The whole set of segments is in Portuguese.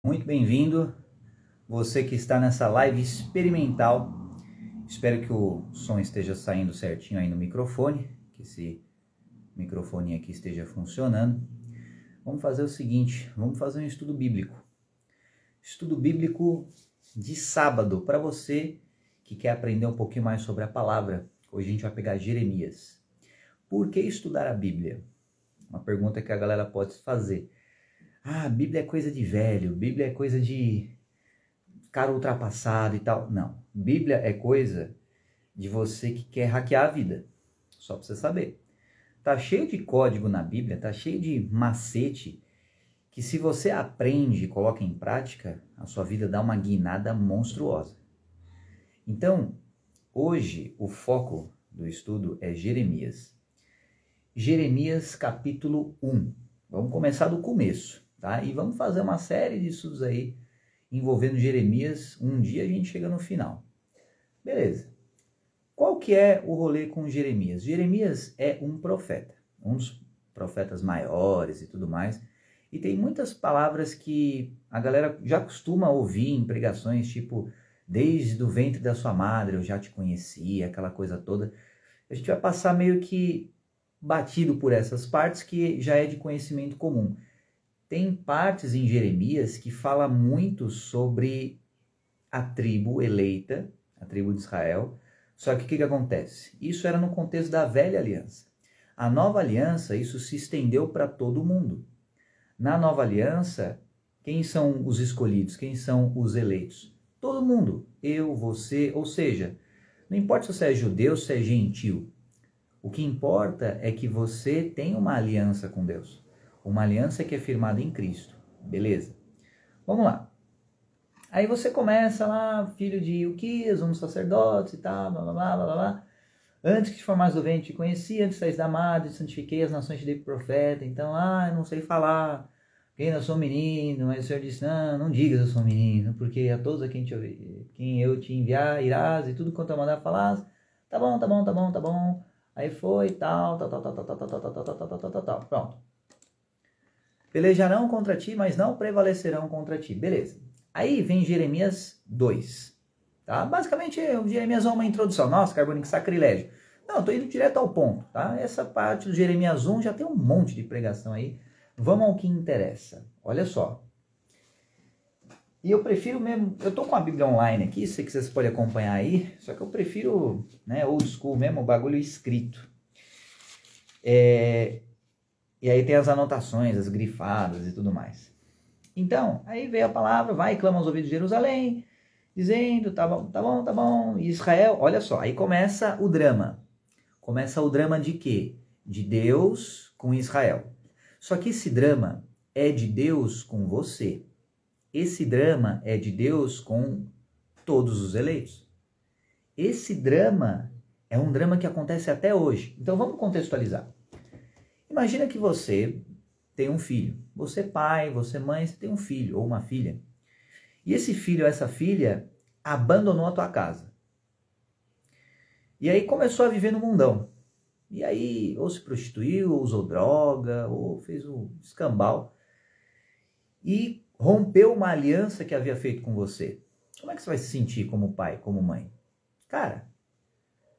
Muito bem-vindo, você que está nessa live experimental. Espero que o som esteja saindo certinho aí no microfone, que esse microfone aqui esteja funcionando. Vamos fazer o seguinte, vamos fazer um estudo bíblico. Estudo bíblico de sábado, para você que quer aprender um pouquinho mais sobre a palavra. Hoje a gente vai pegar Jeremias. Por que estudar a Bíblia? Uma pergunta que a galera pode fazer. Ah, Bíblia é coisa de velho, Bíblia é coisa de cara ultrapassado e tal. Não, Bíblia é coisa de você que quer hackear a vida. Só para você saber. Tá cheio de código na Bíblia, tá cheio de macete, que se você aprende e coloca em prática, a sua vida dá uma guinada monstruosa. Então, hoje o foco do estudo é Jeremias. Jeremias capítulo 1. Vamos começar do começo. Tá? E vamos fazer uma série de estudos aí envolvendo Jeremias. Um dia a gente chega no final. Beleza. Qual que é o rolê com Jeremias? Jeremias é um profeta, um dos profetas maiores e tudo mais. E tem muitas palavras que a galera já costuma ouvir em pregações, tipo, desde o ventre da sua madre eu já te conhecia, aquela coisa toda. A gente vai passar meio que batido por essas partes que já é de conhecimento comum. Tem partes em Jeremias que fala muito sobre a tribo eleita, a tribo de Israel. Só que o que acontece? Isso era no contexto da velha aliança. A nova aliança, isso se estendeu para todo mundo. Na nova aliança, quem são os escolhidos? Quem são os eleitos? Todo mundo. Eu, você, ou seja, não importa se você é judeu, se é gentil. O que importa é que você tem uma aliança com Deus. Uma aliança que é firmada em Cristo. Beleza? Vamos lá. Aí você começa lá, filho de Ilquias, um sacerdote e tal, blá, blá, blá, blá, blá. Antes que te formares do ventre, te conheci, antes de saíres da madre, te santifiquei, as nações te dei por profeta. Então, eu não sei falar, porque ainda sou menino. Mas o Senhor disse, não digas eu sou menino, porque a todos a quem eu te enviar, irás, e tudo quanto eu mandar falar, tá bom. Aí foi, tal. Pronto. Pelejarão contra ti, mas não prevalecerão contra ti. Beleza. Aí vem Jeremias 2. Tá? Basicamente, o Jeremias é uma introdução. Nossa, Carbone, que sacrilégio. Não, estou indo direto ao ponto. Tá? Essa parte do Jeremias 1 já tem um monte de pregação aí. Vamos ao que interessa. Olha só. E eu prefiro mesmo... Eu estou com a Bíblia online aqui, se você pode acompanhar aí. Só que eu prefiro, old school mesmo, o bagulho escrito. E aí tem as anotações, as grifadas e tudo mais. Então, aí veio a palavra, vai e clama aos ouvidos de Jerusalém, dizendo, tá bom. E Israel, olha só, aí começa o drama. Começa o drama de quê? De Deus com Israel. Só que esse drama é de Deus com você. Esse drama é de Deus com todos os eleitos. Esse drama é um drama que acontece até hoje. Então vamos contextualizar. Imagina que você tem um filho. Você pai, você mãe, você tem um filho ou uma filha. E esse filho ou essa filha abandonou a tua casa. E aí começou a viver no mundão. E aí ou se prostituiu, ou usou droga, ou fez um escambau. E rompeu uma aliança que havia feito com você. Como é que você vai se sentir como pai, como mãe? Cara,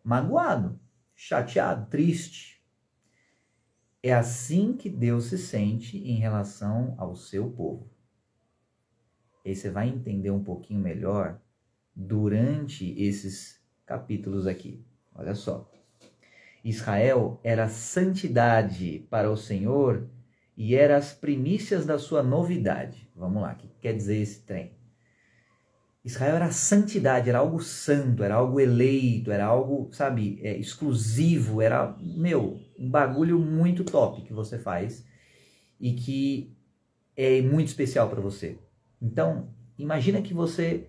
magoado, chateado, triste. É assim que Deus se sente em relação ao seu povo. E aí você vai entender um pouquinho melhor durante esses capítulos aqui. Olha só. Israel era santidade para o Senhor e era as primícias da sua novidade. Vamos lá, o que quer dizer esse trem? Israel era santidade, era algo santo, era algo eleito, era algo, exclusivo, era, um bagulho muito top que você faz e que é muito especial para você. Então, imagina que você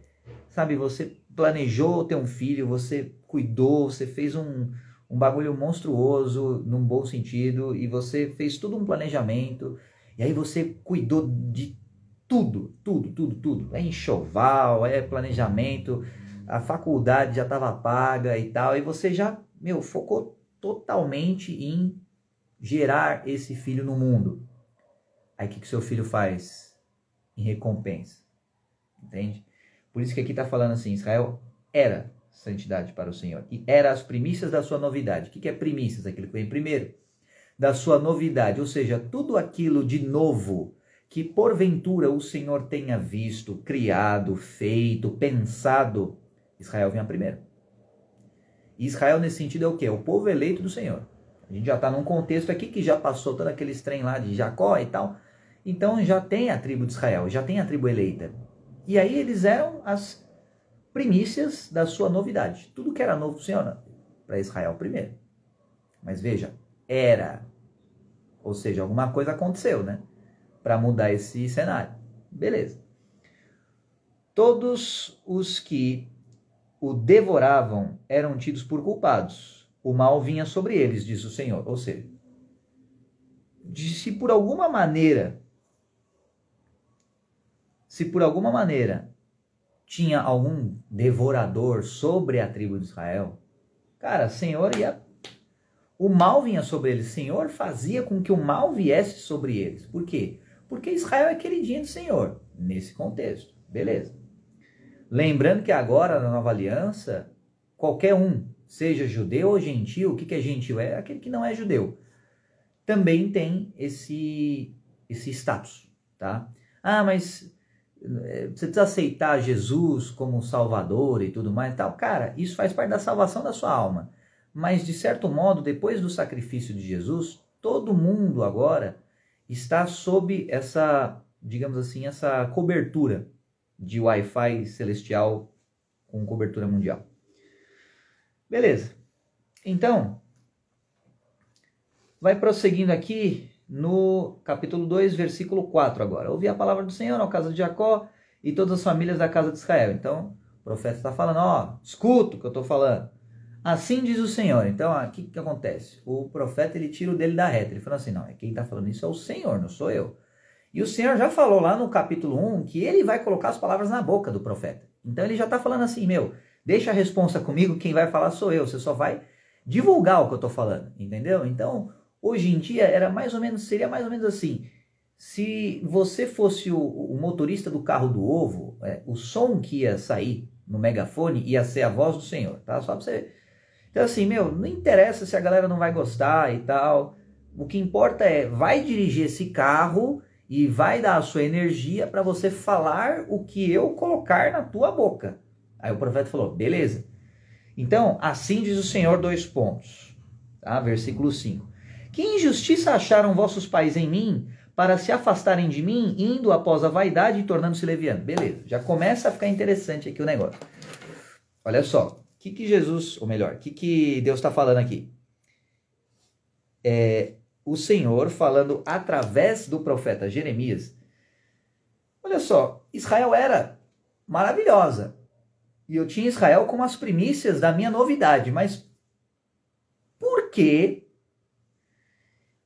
planejou ter um filho, você cuidou, você fez um bagulho monstruoso, num bom sentido, e você fez todo um planejamento, e aí você cuidou de tudo. É enxoval, é planejamento, a faculdade já estava paga e tal, e você já, focou totalmente em gerar esse filho no mundo. Aí o que seu filho faz em recompensa? entende? Por isso que aqui está falando assim, Israel era santidade para o Senhor, e era as primícias da sua novidade. O que é primícias? Aquilo que vem primeiro, da sua novidade, ou seja, tudo aquilo de novo que porventura o Senhor tenha visto, criado, feito, pensado, Israel vinha primeiro. E Israel nesse sentido é o quê? É o povo eleito do Senhor. A gente já está num contexto aqui que já passou todo aqueles trem lá de Jacó e tal, então já tem a tribo de Israel, já tem a tribo eleita. E aí eles eram as primícias da sua novidade. Tudo que era novo do Senhor, para Israel primeiro. Mas veja, era. Ou seja, alguma coisa aconteceu, né? Para mudar esse cenário. Beleza. Todos os que o devoravam eram tidos por culpados. O mal vinha sobre eles, diz o Senhor. Ou seja, se por alguma maneira tinha algum devorador sobre a tribo de Israel, cara, o Senhor o mal vinha sobre eles. O Senhor fazia com que o mal viesse sobre eles. Por quê? Porque Israel é queridinho do Senhor, nesse contexto. Beleza. Lembrando que agora, na nova aliança, qualquer um, seja judeu ou gentil, o que é gentil? É aquele que não é judeu. Também tem esse status, tá? Ah, mas você precisa aceitar Jesus como Salvador e tudo mais e tal. Cara, isso faz parte da salvação da sua alma. Mas, de certo modo, depois do sacrifício de Jesus, todo mundo agora está sob essa, digamos assim, essa cobertura de Wi-Fi celestial com cobertura mundial. Beleza. Então, vai prosseguindo aqui no capítulo 2, versículo 4 agora. Ouvi a palavra do Senhor na casa de Jacó e todas as famílias da casa de Israel. Então, o profeta está falando, ó, escuta o que eu estou falando. Assim diz o Senhor. Então, o que acontece? O profeta, ele tira o dele da reta. Ele fala assim, não, quem está falando isso é o Senhor, não sou eu. E o Senhor já falou lá no capítulo 1 que ele vai colocar as palavras na boca do profeta. Então, ele já está falando assim, deixa a responsa comigo, quem vai falar sou eu. Você só vai divulgar o que eu estou falando, entendeu? Então, hoje em dia, seria mais ou menos assim. Se você fosse o motorista do carro do ovo, o som que ia sair no megafone ia ser a voz do Senhor, tá? Só para você... Então assim, não interessa se a galera não vai gostar e tal. O que importa vai dirigir esse carro e vai dar a sua energia para você falar o que eu colocar na tua boca. Aí o profeta falou, beleza. Então, assim diz o Senhor, 2 pontos. Tá? Versículo 5. Que injustiça acharam vossos pais em mim para se afastarem de mim, indo após a vaidade e tornando-se leviano. Beleza, já começa a ficar interessante aqui o negócio. Olha só. O que Jesus, ou melhor, o que Deus está falando aqui? O Senhor falando através do profeta Jeremias. Olha só, Israel era maravilhosa. E eu tinha Israel como as primícias da minha novidade. Mas por quê?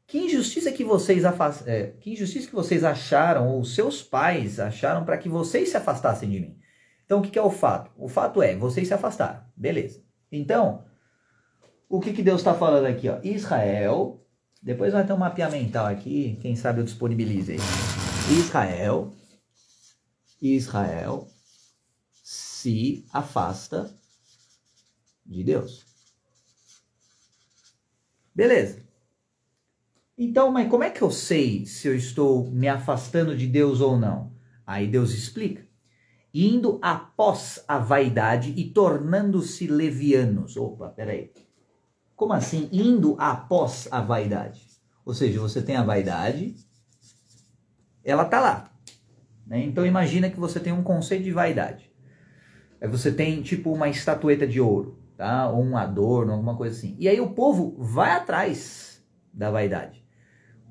Que injustiça que vocês acharam, ou seus pais acharam, para que vocês se afastassem de mim? Então, o que é o fato? O fato é, vocês se afastaram. Beleza. Então, o que Deus está falando aqui? Ó? Israel, depois vai ter um mapeamento mental aqui, quem sabe eu disponibilize aí. Israel se afasta de Deus. Beleza. Então, mas como é que eu sei se eu estou me afastando de Deus ou não? Aí Deus explica. Indo após a vaidade e tornando-se levianos. Opa, peraí. Como assim? Indo após a vaidade. Ou seja, você tem a vaidade, ela tá lá. Né? Então imagina que você tem um conceito de vaidade. Aí você tem tipo uma estatueta de ouro, tá? Ou um adorno, alguma coisa assim. E aí o povo vai atrás da vaidade.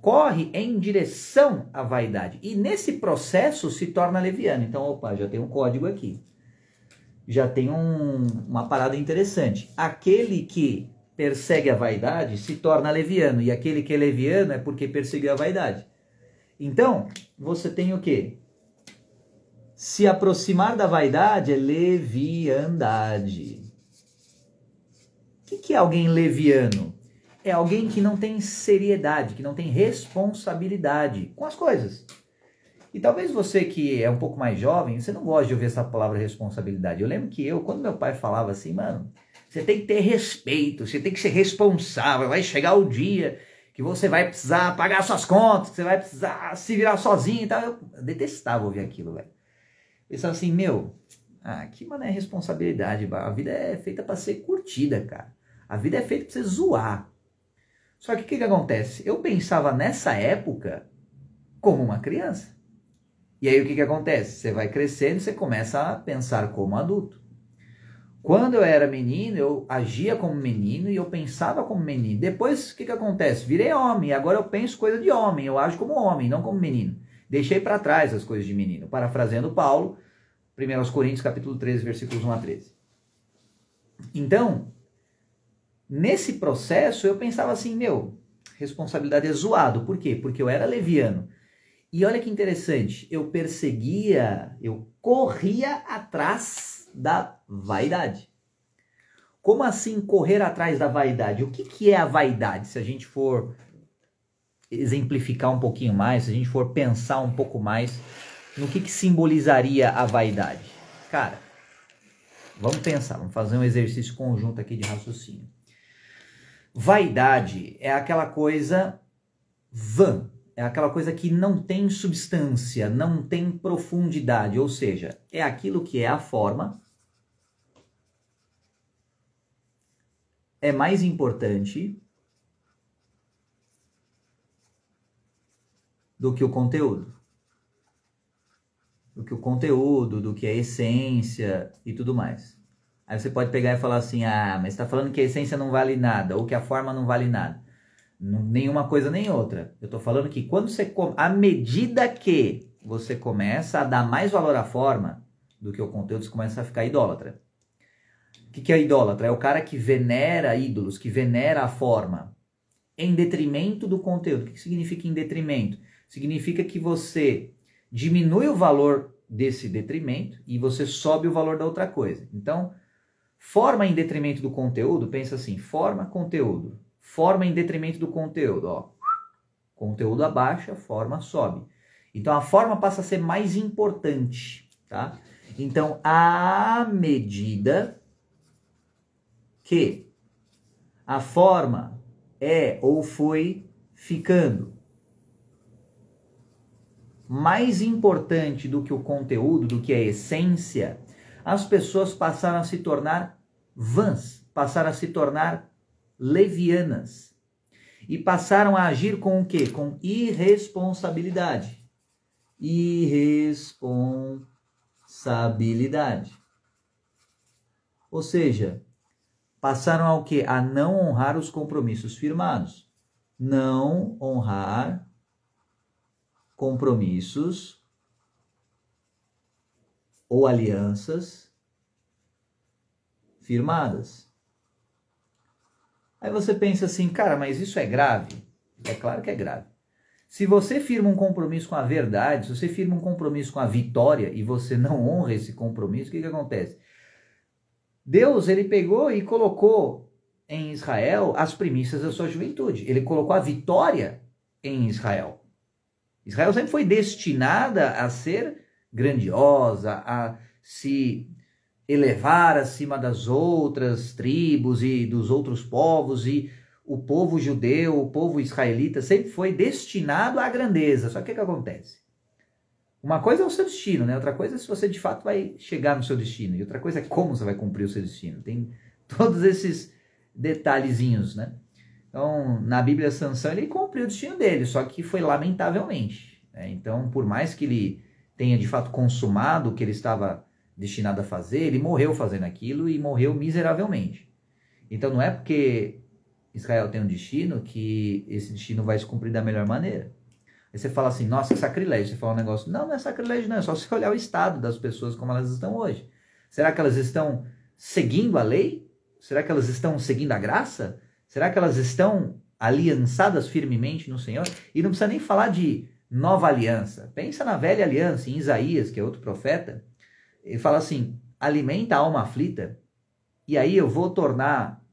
Corre em direção à vaidade. E nesse processo se torna leviano. Então, opa, já tem um código aqui. Já tem uma parada interessante. Aquele que persegue a vaidade se torna leviano. E aquele que é leviano é porque perseguiu a vaidade. Então, você tem o quê? Se aproximar da vaidade é leviandade. O que é alguém leviano? É alguém que não tem seriedade, que não tem responsabilidade com as coisas. E talvez você que é um pouco mais jovem, você não gosta de ouvir essa palavra responsabilidade. Eu lembro que quando meu pai falava assim, mano, você tem que ter respeito, você tem que ser responsável, vai chegar o dia que você vai precisar pagar suas contas, que você vai precisar se virar sozinho e tal. Eu detestava ouvir aquilo, velho. Pensava assim, que mano é responsabilidade, a vida é feita pra ser curtida, cara. A vida é feita pra você zoar. Só que o que acontece? Eu pensava nessa época como uma criança. E aí o que acontece? Você vai crescendo e você começa a pensar como adulto. Quando eu era menino, eu agia como menino e eu pensava como menino. Depois, o que acontece? Virei homem, agora eu penso coisa de homem, eu ajo como homem, não como menino. Deixei para trás as coisas de menino. Parafraseando Paulo, 1 Coríntios capítulo 13, versículos 1 a 13. Então, nesse processo, eu pensava assim, responsabilidade é zoado. Por quê? Porque eu era leviano. E olha que interessante, eu corria atrás da vaidade. Como assim correr atrás da vaidade? O que é a vaidade? Se a gente for exemplificar um pouquinho mais, se a gente for pensar um pouco mais no que simbolizaria a vaidade. Cara, vamos pensar, vamos fazer um exercício conjunto aqui de raciocínio. Vaidade é aquela coisa vã. É aquela coisa que não tem substância, não tem profundidade, ou seja, é aquilo que é a forma, é mais importante do que o conteúdo. Do que a essência e tudo mais. Aí você pode pegar e falar assim, mas você está falando que a essência não vale nada, ou que a forma não vale nada. Nenhuma coisa nem outra. Eu estou falando que à medida que você começa a dar mais valor à forma do que o conteúdo, você começa a ficar idólatra. O que é idólatra? É o cara que venera ídolos, que venera a forma, em detrimento do conteúdo. O que significa em detrimento? Significa que você diminui o valor desse detrimento e você sobe o valor da outra coisa. Então, forma em detrimento do conteúdo, pensa assim, forma, conteúdo. Forma em detrimento do conteúdo, ó. Conteúdo abaixa, forma sobe. Então a forma passa a ser mais importante, tá? Então, à medida que a forma é ou foi ficando mais importante do que o conteúdo, do que a essência, as pessoas passaram a se tornar vãs, passaram a se tornar levianas e passaram a agir com o quê? Com irresponsabilidade. Irresponsabilidade. Ou seja, passaram ao quê? A não honrar os compromissos firmados. Não honrar compromissos ou alianças firmadas. Aí você pensa assim, cara, mas isso é grave? É claro que é grave. Se você firma um compromisso com a verdade, se você firma um compromisso com a vitória e você não honra esse compromisso, o que acontece? Deus, ele pegou e colocou em Israel as primícias da sua juventude. Ele colocou a vitória em Israel. Israel sempre foi destinada a ser grandiosa, a se elevar acima das outras tribos e dos outros povos, e o povo judeu, o povo israelita sempre foi destinado à grandeza. Só que o que acontece? Uma coisa é o seu destino, né? Outra coisa é se você de fato vai chegar no seu destino, e outra coisa é como você vai cumprir o seu destino. Tem todos esses detalhezinhos, né? Então, na Bíblia, Sansão, ele cumpriu o destino dele, só que foi lamentavelmente, né? Então, por mais que ele tenha de fato consumado o que ele estava destinado a fazer, ele morreu fazendo aquilo e morreu miseravelmente. Então não é porque Israel tem um destino que esse destino vai se cumprir da melhor maneira. Aí você fala assim, nossa, que sacrilégio. Você fala um negócio, não é sacrilégio não, é só você olhar o estado das pessoas como elas estão hoje. Será que elas estão seguindo a lei? Será que elas estão seguindo a graça? Será que elas estão aliançadas firmemente no Senhor? E não precisa nem falar de nova aliança. Pensa na velha aliança, em Isaías, que é outro profeta. Ele fala assim, alimenta a alma aflita, e aí eu vou tornar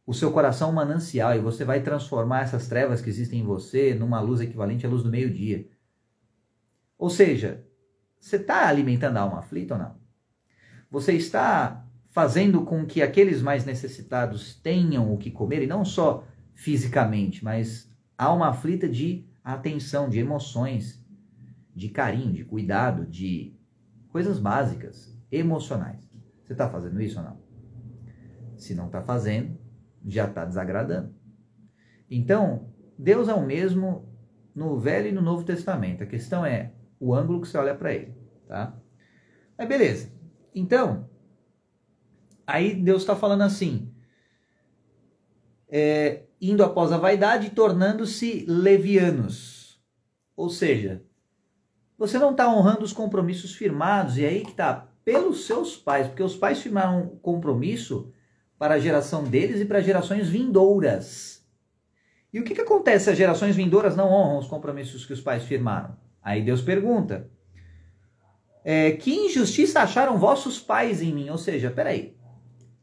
o seu coração um manancial, e você vai transformar essas trevas que existem em você numa luz equivalente à luz do meio-dia. Ou seja, você está alimentando a alma aflita ou não? Você está fazendo com que aqueles mais necessitados tenham o que comer, e não só fisicamente, mas alma aflita de atenção, de emoções, de carinho, de cuidado, de coisas básicas, emocionais. Você está fazendo isso ou não? Se não está fazendo, já está desagradando. Então, Deus é o mesmo no Velho e no Novo Testamento. A questão é o ângulo que você olha para ele, tá? Mas beleza. Então, aí Deus está falando assim, indo após a vaidade e tornando-se levianos. Ou seja, você não está honrando os compromissos firmados, e aí que está, pelos seus pais, porque os pais firmaram um compromisso para a geração deles e para gerações vindouras. E o que acontece se as gerações vindouras não honram os compromissos que os pais firmaram? Aí Deus pergunta, que injustiça acharam vossos pais em mim? Ou seja, peraí,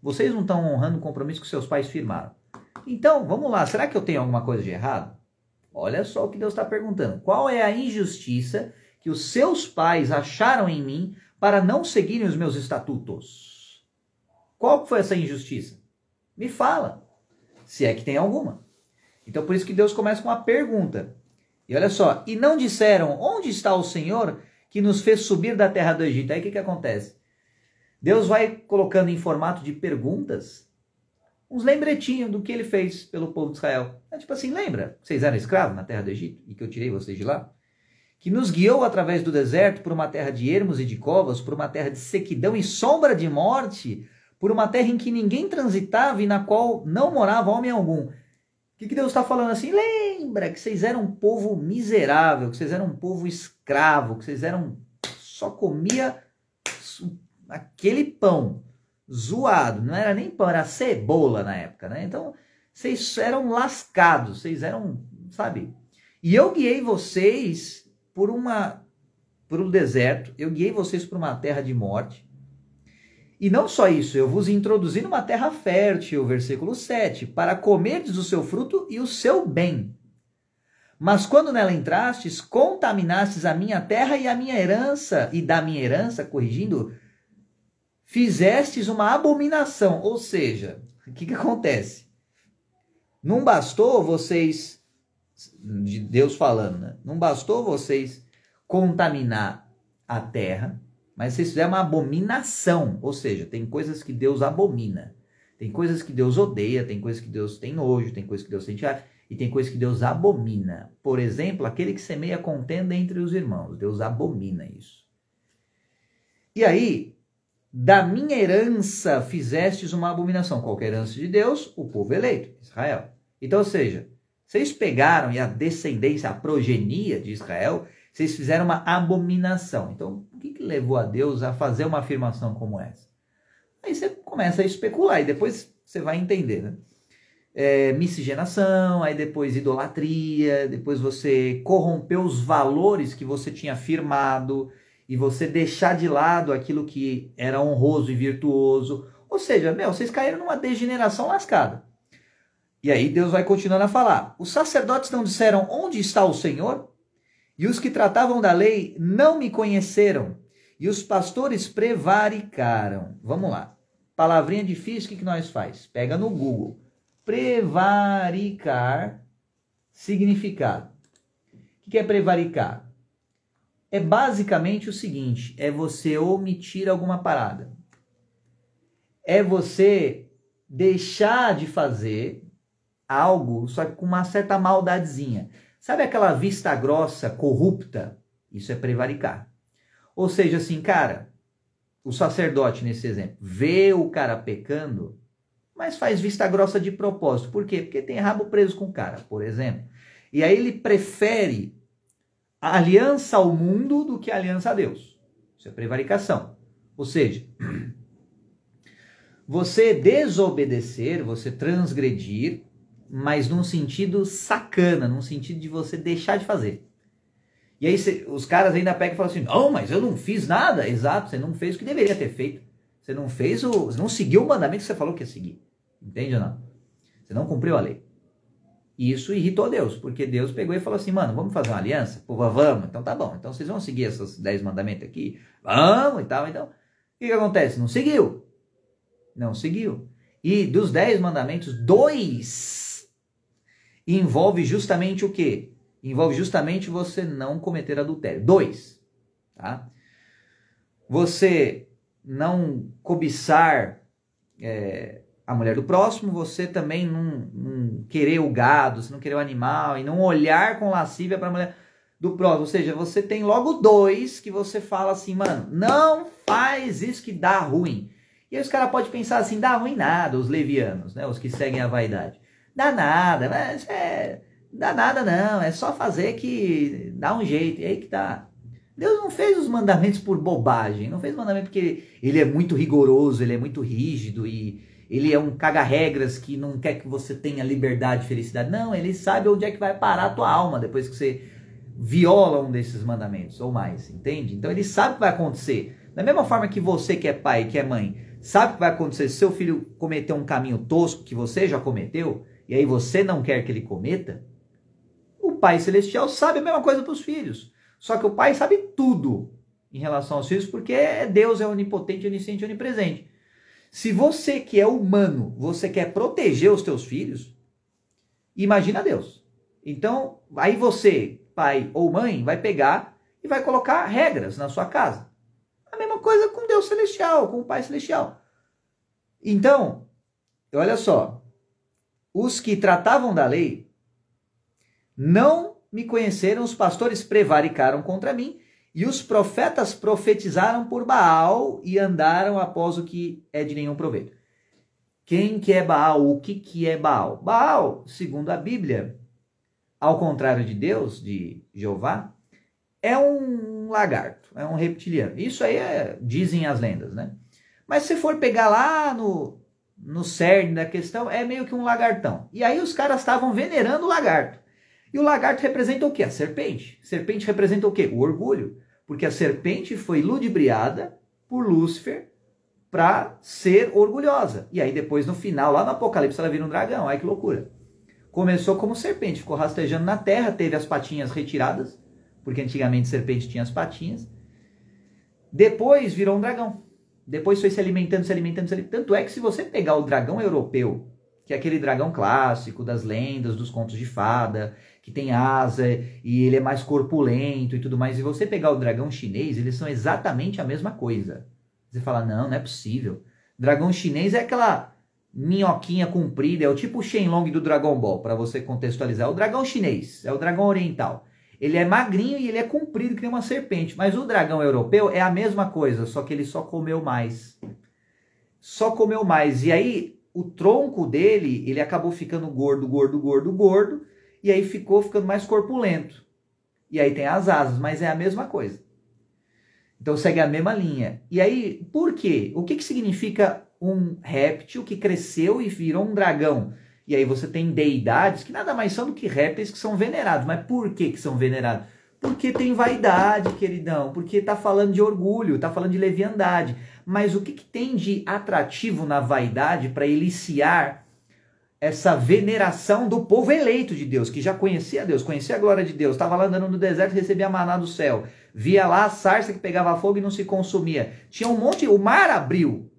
vocês não estão honrando o compromisso que seus pais firmaram. Então, vamos lá, será que eu tenho alguma coisa de errado? Olha só o que Deus está perguntando. Qual é a injustiça que os seus pais acharam em mim para não seguirem os meus estatutos? Qual foi essa injustiça? Me fala, se é que tem alguma. Então, por isso que Deus começa com uma pergunta. E olha só, e não disseram, onde está o Senhor que nos fez subir da terra do Egito? Aí o que acontece? Deus vai colocando em formato de perguntas uns lembretinhos do que ele fez pelo povo de Israel. É tipo assim, lembra? Vocês eram escravos na terra do Egito e que eu tirei vocês de lá? Que nos guiou através do deserto por uma terra de ermos e de covas, por uma terra de sequidão e sombra de morte, por uma terra em que ninguém transitava e na qual não morava homem algum. O que Deus está falando assim? Lembra que vocês eram um povo miserável, que vocês eram um povo escravo, que vocês só comia aquele pão zoado, não era nem pão, era cebola na época, né? Então, vocês eram lascados, vocês eram, sabe? E eu guiei vocês por um deserto, eu guiei vocês por uma terra de morte. E não só isso, eu vos introduzi numa terra fértil, versículo 7, para comerdes o seu fruto e o seu bem. Mas quando nela entrastes, contaminastes a minha terra e a minha herança, e da minha herança, corrigindo, fizestes uma abominação. Ou seja, o que acontece? Não bastou vocês, de Deus falando, né? Não bastou vocês contaminar a terra, mas vocês fizeram uma abominação. Ou seja, tem coisas que Deus abomina, tem coisas que Deus odeia, tem coisas que Deus tem nojo, tem coisas que Deus sente raiva, e tem coisas que Deus abomina. Por exemplo, aquele que semeia contenda entre os irmãos. Deus abomina isso. E aí, da minha herança fizestes uma abominação. Qual que é a herança de Deus? O povo eleito, Israel. Então, ou seja, vocês pegaram e a descendência, a progenia de Israel, vocês fizeram uma abominação. Então, o que levou a Deus a fazer uma afirmação como essa? Aí você começa a especular e depois você vai entender, né? Miscigenação, aí depois idolatria, depois você corrompeu os valores que você tinha firmado e você deixar de lado aquilo que era honroso e virtuoso. Ou seja, vocês caíram numa degeneração lascada. E aí Deus vai continuando a falar. Os sacerdotes não disseram, onde está o Senhor? E os que tratavam da lei não me conheceram. E os pastores prevaricaram. Vamos lá. Palavrinha difícil, o que nós faz? Pega no Google. Prevaricar, significado. O que é prevaricar? É basicamente o seguinte, é você omitir alguma parada. É você deixar de fazer algo, só que com uma certa maldadezinha. Sabe aquela vista grossa, corrupta? Isso é prevaricar. Ou seja, assim, cara, o sacerdote nesse exemplo, vê o cara pecando, mas faz vista grossa de propósito. Por quê? Porque tem rabo preso com o cara, por exemplo. E aí ele prefere a aliança ao mundo do que a aliança a Deus. Isso é prevaricação. Ou seja, você desobedecer, você transgredir, mas num sentido sacana, num sentido de você deixar de fazer. E aí os caras ainda pegam e falam assim, não, mas eu não fiz nada. Exato, você não fez o que deveria ter feito. Você não seguiu o mandamento que você falou que ia seguir. Entende ou não? Você não cumpriu a lei. E isso irritou Deus, porque Deus pegou e falou assim, mano, vamos fazer uma aliança? Pô, vamos, então tá bom. Então vocês vão seguir esses 10 mandamentos aqui? Vamos e tal. Então, o que acontece? Não seguiu. Não seguiu. E dos 10 mandamentos, 2 envolve justamente o quê? Envolve justamente você não cometer adultério. 2, tá? Você não cobiçar a mulher do próximo, você também não querer o gado, você não querer o animal, e não olhar com lascívia para a mulher do próximo. Ou seja, você tem logo 2 que você fala assim, mano, não faz isso que dá ruim. E aí os caras podem pensar assim, dá ruim nada, os levianos, né, os que seguem a vaidade. Dá nada, mas dá nada não, é só fazer que dá um jeito, e aí que tá. Deus não fez os mandamentos por bobagem, não fez mandamento porque ele é muito rigoroso, ele é muito rígido e ele é um caga-regras que não quer que você tenha liberdade e felicidade. Não, ele sabe onde é que vai parar a tua alma depois que você viola um desses mandamentos ou mais, entende? Então ele sabe o que vai acontecer. Da mesma forma que você que é pai, que é mãe, sabe o que vai acontecer se seu filho cometer um caminho tosco que você já cometeu e aí você não quer que ele cometa, o Pai Celestial sabe a mesma coisa para os filhos. Só que o Pai sabe tudo em relação aos filhos porque Deus é onipotente, onisciente, onipresente. Se você que é humano, você quer proteger os teus filhos, imagina Deus. Então, aí você, pai ou mãe, vai pegar e vai colocar regras na sua casa. A mesma coisa com Deus Celestial, com o Pai Celestial. Então, olha só, os que tratavam da lei não me conheceram, os pastores prevaricaram contra mim, e os profetas profetizaram por Baal e andaram após o que é de nenhum proveito. Quem que é Baal? O que é Baal? Baal, segundo a Bíblia, ao contrário de Deus, de Jeová, é um lagarto, é um reptiliano. Isso aí dizem as lendas, né? Mas se for pegar lá no cerne da questão, é meio que um lagartão. E aí os caras estavam venerando o lagarto. E o lagarto representa o quê? A serpente. Serpente representa o quê? O orgulho. Porque a serpente foi ludibriada por Lúcifer para ser orgulhosa. E aí depois no final, lá no Apocalipse, ela vira um dragão. Ai que loucura. Começou como serpente, ficou rastejando na terra, teve as patinhas retiradas, porque antigamente serpente tinha as patinhas. Depois virou um dragão. Depois foi se alimentando. Tanto é que se você pegar o dragão europeu, que é aquele dragão clássico das lendas, dos contos de fada, que tem asa e ele é mais corpulento e tudo mais, e você pegar o dragão chinês, eles são exatamente a mesma coisa. Você fala, não é possível. Dragão chinês é aquela minhoquinha comprida, é o tipo Shenlong do Dragon Ball, para você contextualizar. O dragão chinês, é o dragão oriental. Ele é magrinho e ele é comprido que nem uma serpente, mas o dragão europeu é a mesma coisa, só que ele só comeu mais. Só comeu mais, e aí o tronco dele, ele acabou ficando gordo, e aí ficou ficando mais corpulento. E aí tem as asas, mas é a mesma coisa. Então segue a mesma linha. E aí, por quê? O que significa um réptil que cresceu e virou um dragão? E aí você tem deidades que nada mais são do que répteis que são venerados. Mas por que são venerados? Porque tem vaidade, queridão. Porque está falando de orgulho, está falando de leviandade. Mas o que tem de atrativo na vaidade para eliciar essa veneração do povo eleito de Deus, que já conhecia Deus, conhecia a glória de Deus, estava lá andando no deserto e recebia maná do céu, via lá a sarça que pegava fogo e não se consumia, tinha um monte, o mar abriu,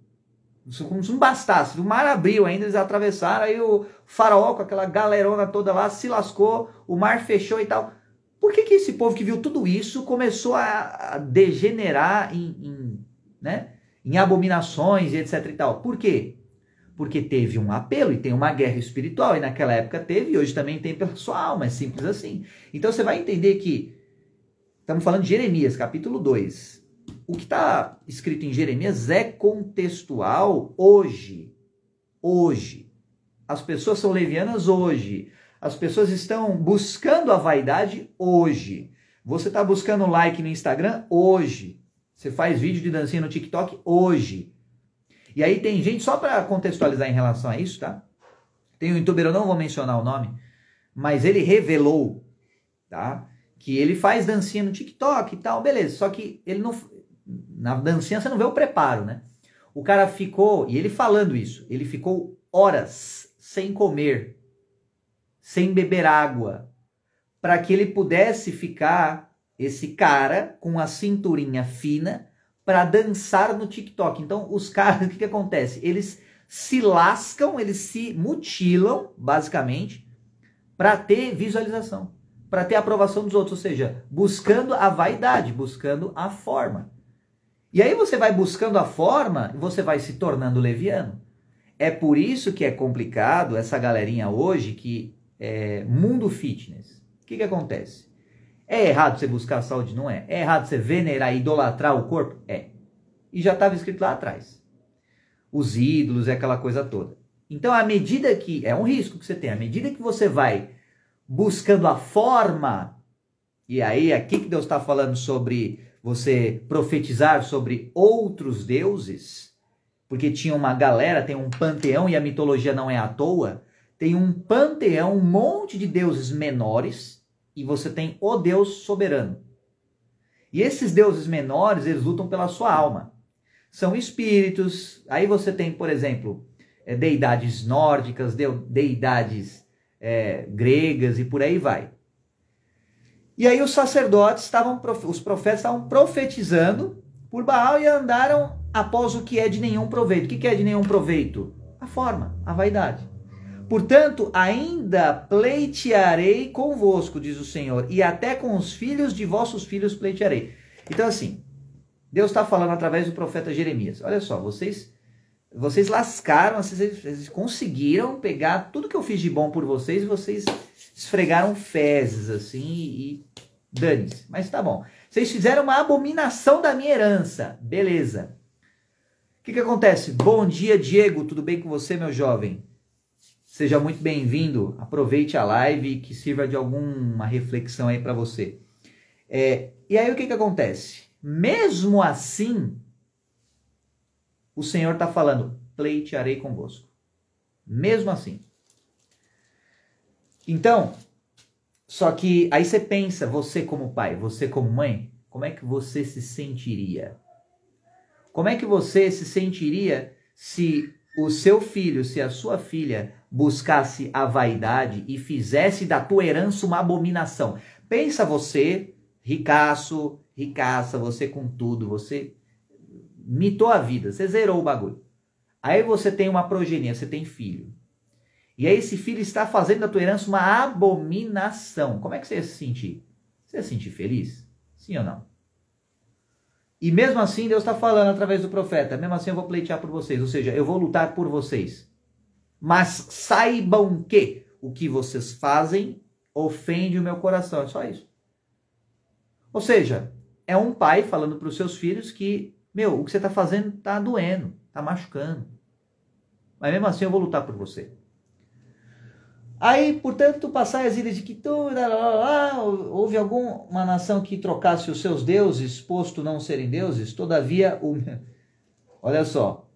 como se não bastasse, o mar abriu ainda, eles atravessaram, aí o faraó com aquela galerona toda lá se lascou, o mar fechou e tal. Por que esse povo que viu tudo isso começou a degenerar em abominações e etc e tal? Por quê? Porque teve um apelo e tem uma guerra espiritual, e naquela época teve, e hoje também tem pela sua alma, é simples assim. Então você vai entender que, estamos falando de Jeremias, capítulo 2, o que está escrito em Jeremias é contextual hoje. Hoje. As pessoas são levianas hoje. As pessoas estão buscando a vaidade hoje. Você está buscando like no Instagram hoje. Você faz vídeo de dancinha no TikTok hoje. E aí tem gente, só para contextualizar em relação a isso, tá? Tem um youtuber, eu não vou mencionar o nome, mas ele revelou, tá? Que ele faz dancinha no TikTok e tal, beleza. Só que ele não... Na dancinha você não vê o preparo, né? O cara ficou, e ele falando isso, ele ficou horas sem comer sem beber água, para que ele pudesse ficar, esse cara, com a cinturinha fina, para dançar no TikTok. Então, os caras, o que acontece? Eles se lascam, eles se mutilam, basicamente, para ter visualização, para ter aprovação dos outros, ou seja, buscando a vaidade, buscando a forma. E aí você vai buscando a forma e você vai se tornando leviano. É por isso que é complicado essa galerinha hoje que é mundo fitness. O que acontece? É errado você buscar a saúde? Não é. É errado você venerar, idolatrar o corpo? É. E já estava escrito lá atrás. Os ídolos e aquela coisa toda. Então, à medida que... É um risco que você tem. À medida que você vai buscando a forma... E aí, aqui que Deus está falando sobre você profetizar sobre outros deuses. Porque tinha uma galera, tem um panteão, e a mitologia não é à toa. Tem um panteão, um monte de deuses menores. E você tem o Deus soberano. E esses deuses menores, eles lutam pela sua alma. São espíritos. Aí você tem, por exemplo, deidades nórdicas, deidades gregas e por aí vai. E aí os sacerdotes os profetas estavam profetizando por Baal e andaram após o que é de nenhum proveito. O que é de nenhum proveito? A forma, a vaidade. Portanto, ainda pleitearei convosco, diz o Senhor, e até com os filhos de vossos filhos pleitearei. Então assim, Deus está falando através do profeta Jeremias. Olha só, vocês lascaram, vocês conseguiram pegar tudo que eu fiz de bom por vocês e vocês esfregaram fezes assim e dane-se. Mas tá bom. Vocês fizeram uma abominação da minha herança. Beleza. O que acontece? Bom dia, Diego. Tudo bem com você, meu jovem? Seja muito bem-vindo. Aproveite a live que sirva de alguma reflexão aí para você. E aí o que acontece? Mesmo assim, o Senhor está falando, pleitearei convosco. Mesmo assim. Então, só que aí você pensa, você como pai, você como mãe, como é que você se sentiria? Como é que você se sentiria se o seu filho, se a sua filha buscasse a vaidade e fizesse da tua herança uma abominação? Pensa você, ricaço, ricaça, você com tudo, você mitou a vida, você zerou o bagulho. Aí você tem uma progenia, você tem filho. E aí esse filho está fazendo da tua herança uma abominação. Como é que você ia se sentir? Você ia se sentir feliz? Sim ou não? E mesmo assim Deus está falando através do profeta, mesmo assim eu vou pleitear por vocês, ou seja, eu vou lutar por vocês. Mas saibam que o que vocês fazem ofende o meu coração, é só isso. Ou seja, é um pai falando para os seus filhos que, o que você está fazendo está doendo, está machucando. Mas mesmo assim eu vou lutar por você. Aí, portanto, passar as ilhas de Quitum, houve alguma nação que trocasse os seus deuses, posto não serem deuses, todavia, olha só,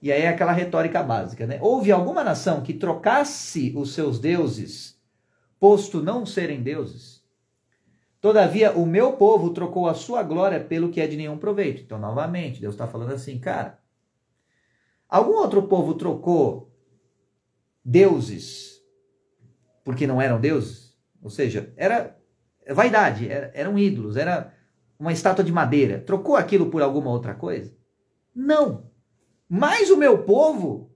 e aí é aquela retórica básica, né? Houve alguma nação que trocasse os seus deuses, posto não serem deuses, todavia o meu povo trocou a sua glória pelo que é de nenhum proveito. Então, novamente, Deus está falando assim, cara, algum outro povo trocou deuses porque não eram deuses? Ou seja, era vaidade, eram ídolos, era uma estátua de madeira. Trocou aquilo por alguma outra coisa? Não. Mas o meu povo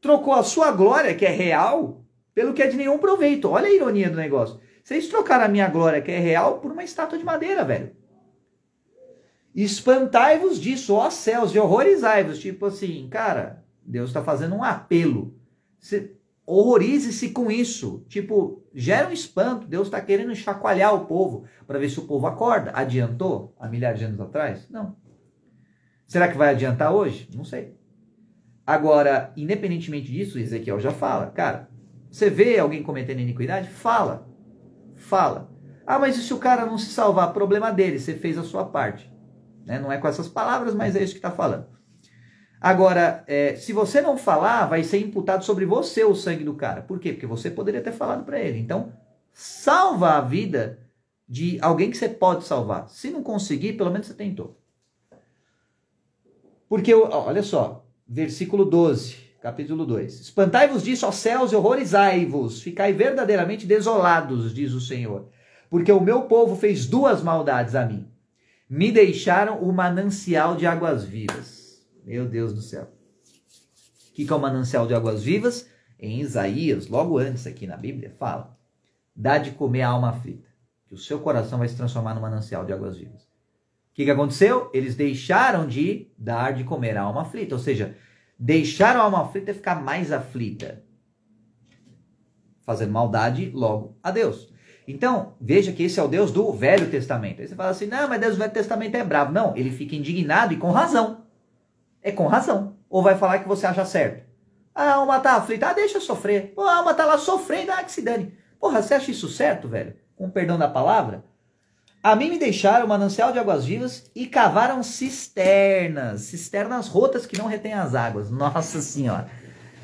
trocou a sua glória, que é real, pelo que é de nenhum proveito. Olha a ironia do negócio. Vocês trocaram a minha glória, que é real, por uma estátua de madeira, velho. Espantai-vos disso, ó céus, e horrorizai-vos. Tipo assim, cara, Deus está fazendo um apelo. Horrorize-se com isso. Tipo, gera um espanto. Deus está querendo chacoalhar o povo para ver se o povo acorda. Adiantou há milhares de anos atrás? Não. Será que vai adiantar hoje? Não sei. Agora, independentemente disso, Ezequiel já fala. Cara, você vê alguém cometendo iniquidade? Fala. Fala. Ah, mas e se o cara não se salvar? Problema dele, você fez a sua parte. Né? Não é com essas palavras, mas é isso que está falando. Agora, se você não falar, vai ser imputado sobre você o sangue do cara. Por quê? Porque você poderia ter falado para ele. Então, salva a vida de alguém que você pode salvar. Se não conseguir, pelo menos você tentou. Porque, olha só, versículo 12. capítulo 2. Espantai-vos disso, ó céus, e horrorizai-vos, ficai verdadeiramente desolados, diz o Senhor, porque o meu povo fez duas maldades a mim. Me deixaram o manancial de águas vivas. Meu Deus do céu. O que é o manancial de águas vivas? Em Isaías, logo antes aqui na Bíblia, fala: dá de comer a alma aflita, que o seu coração vai se transformar no manancial de águas vivas. O que aconteceu? Eles deixaram de dar de comer a alma aflita, ou seja, deixaram a alma aflita ficar mais aflita, fazendo maldade logo a Deus. Então, veja que esse é o Deus do Velho Testamento. Aí você fala assim, não, mas Deus do Velho Testamento é bravo. Não, ele fica indignado e com razão. É com razão. Ou vai falar que você acha certo. A alma tá aflita, deixa eu sofrer. Pô, a alma tá lá sofrendo, que se dane. Porra, você acha isso certo, velho? Com perdão da palavra? A mim me deixaram o manancial de águas vivas e cavaram cisternas rotas que não retêm as águas. Nossa Senhora.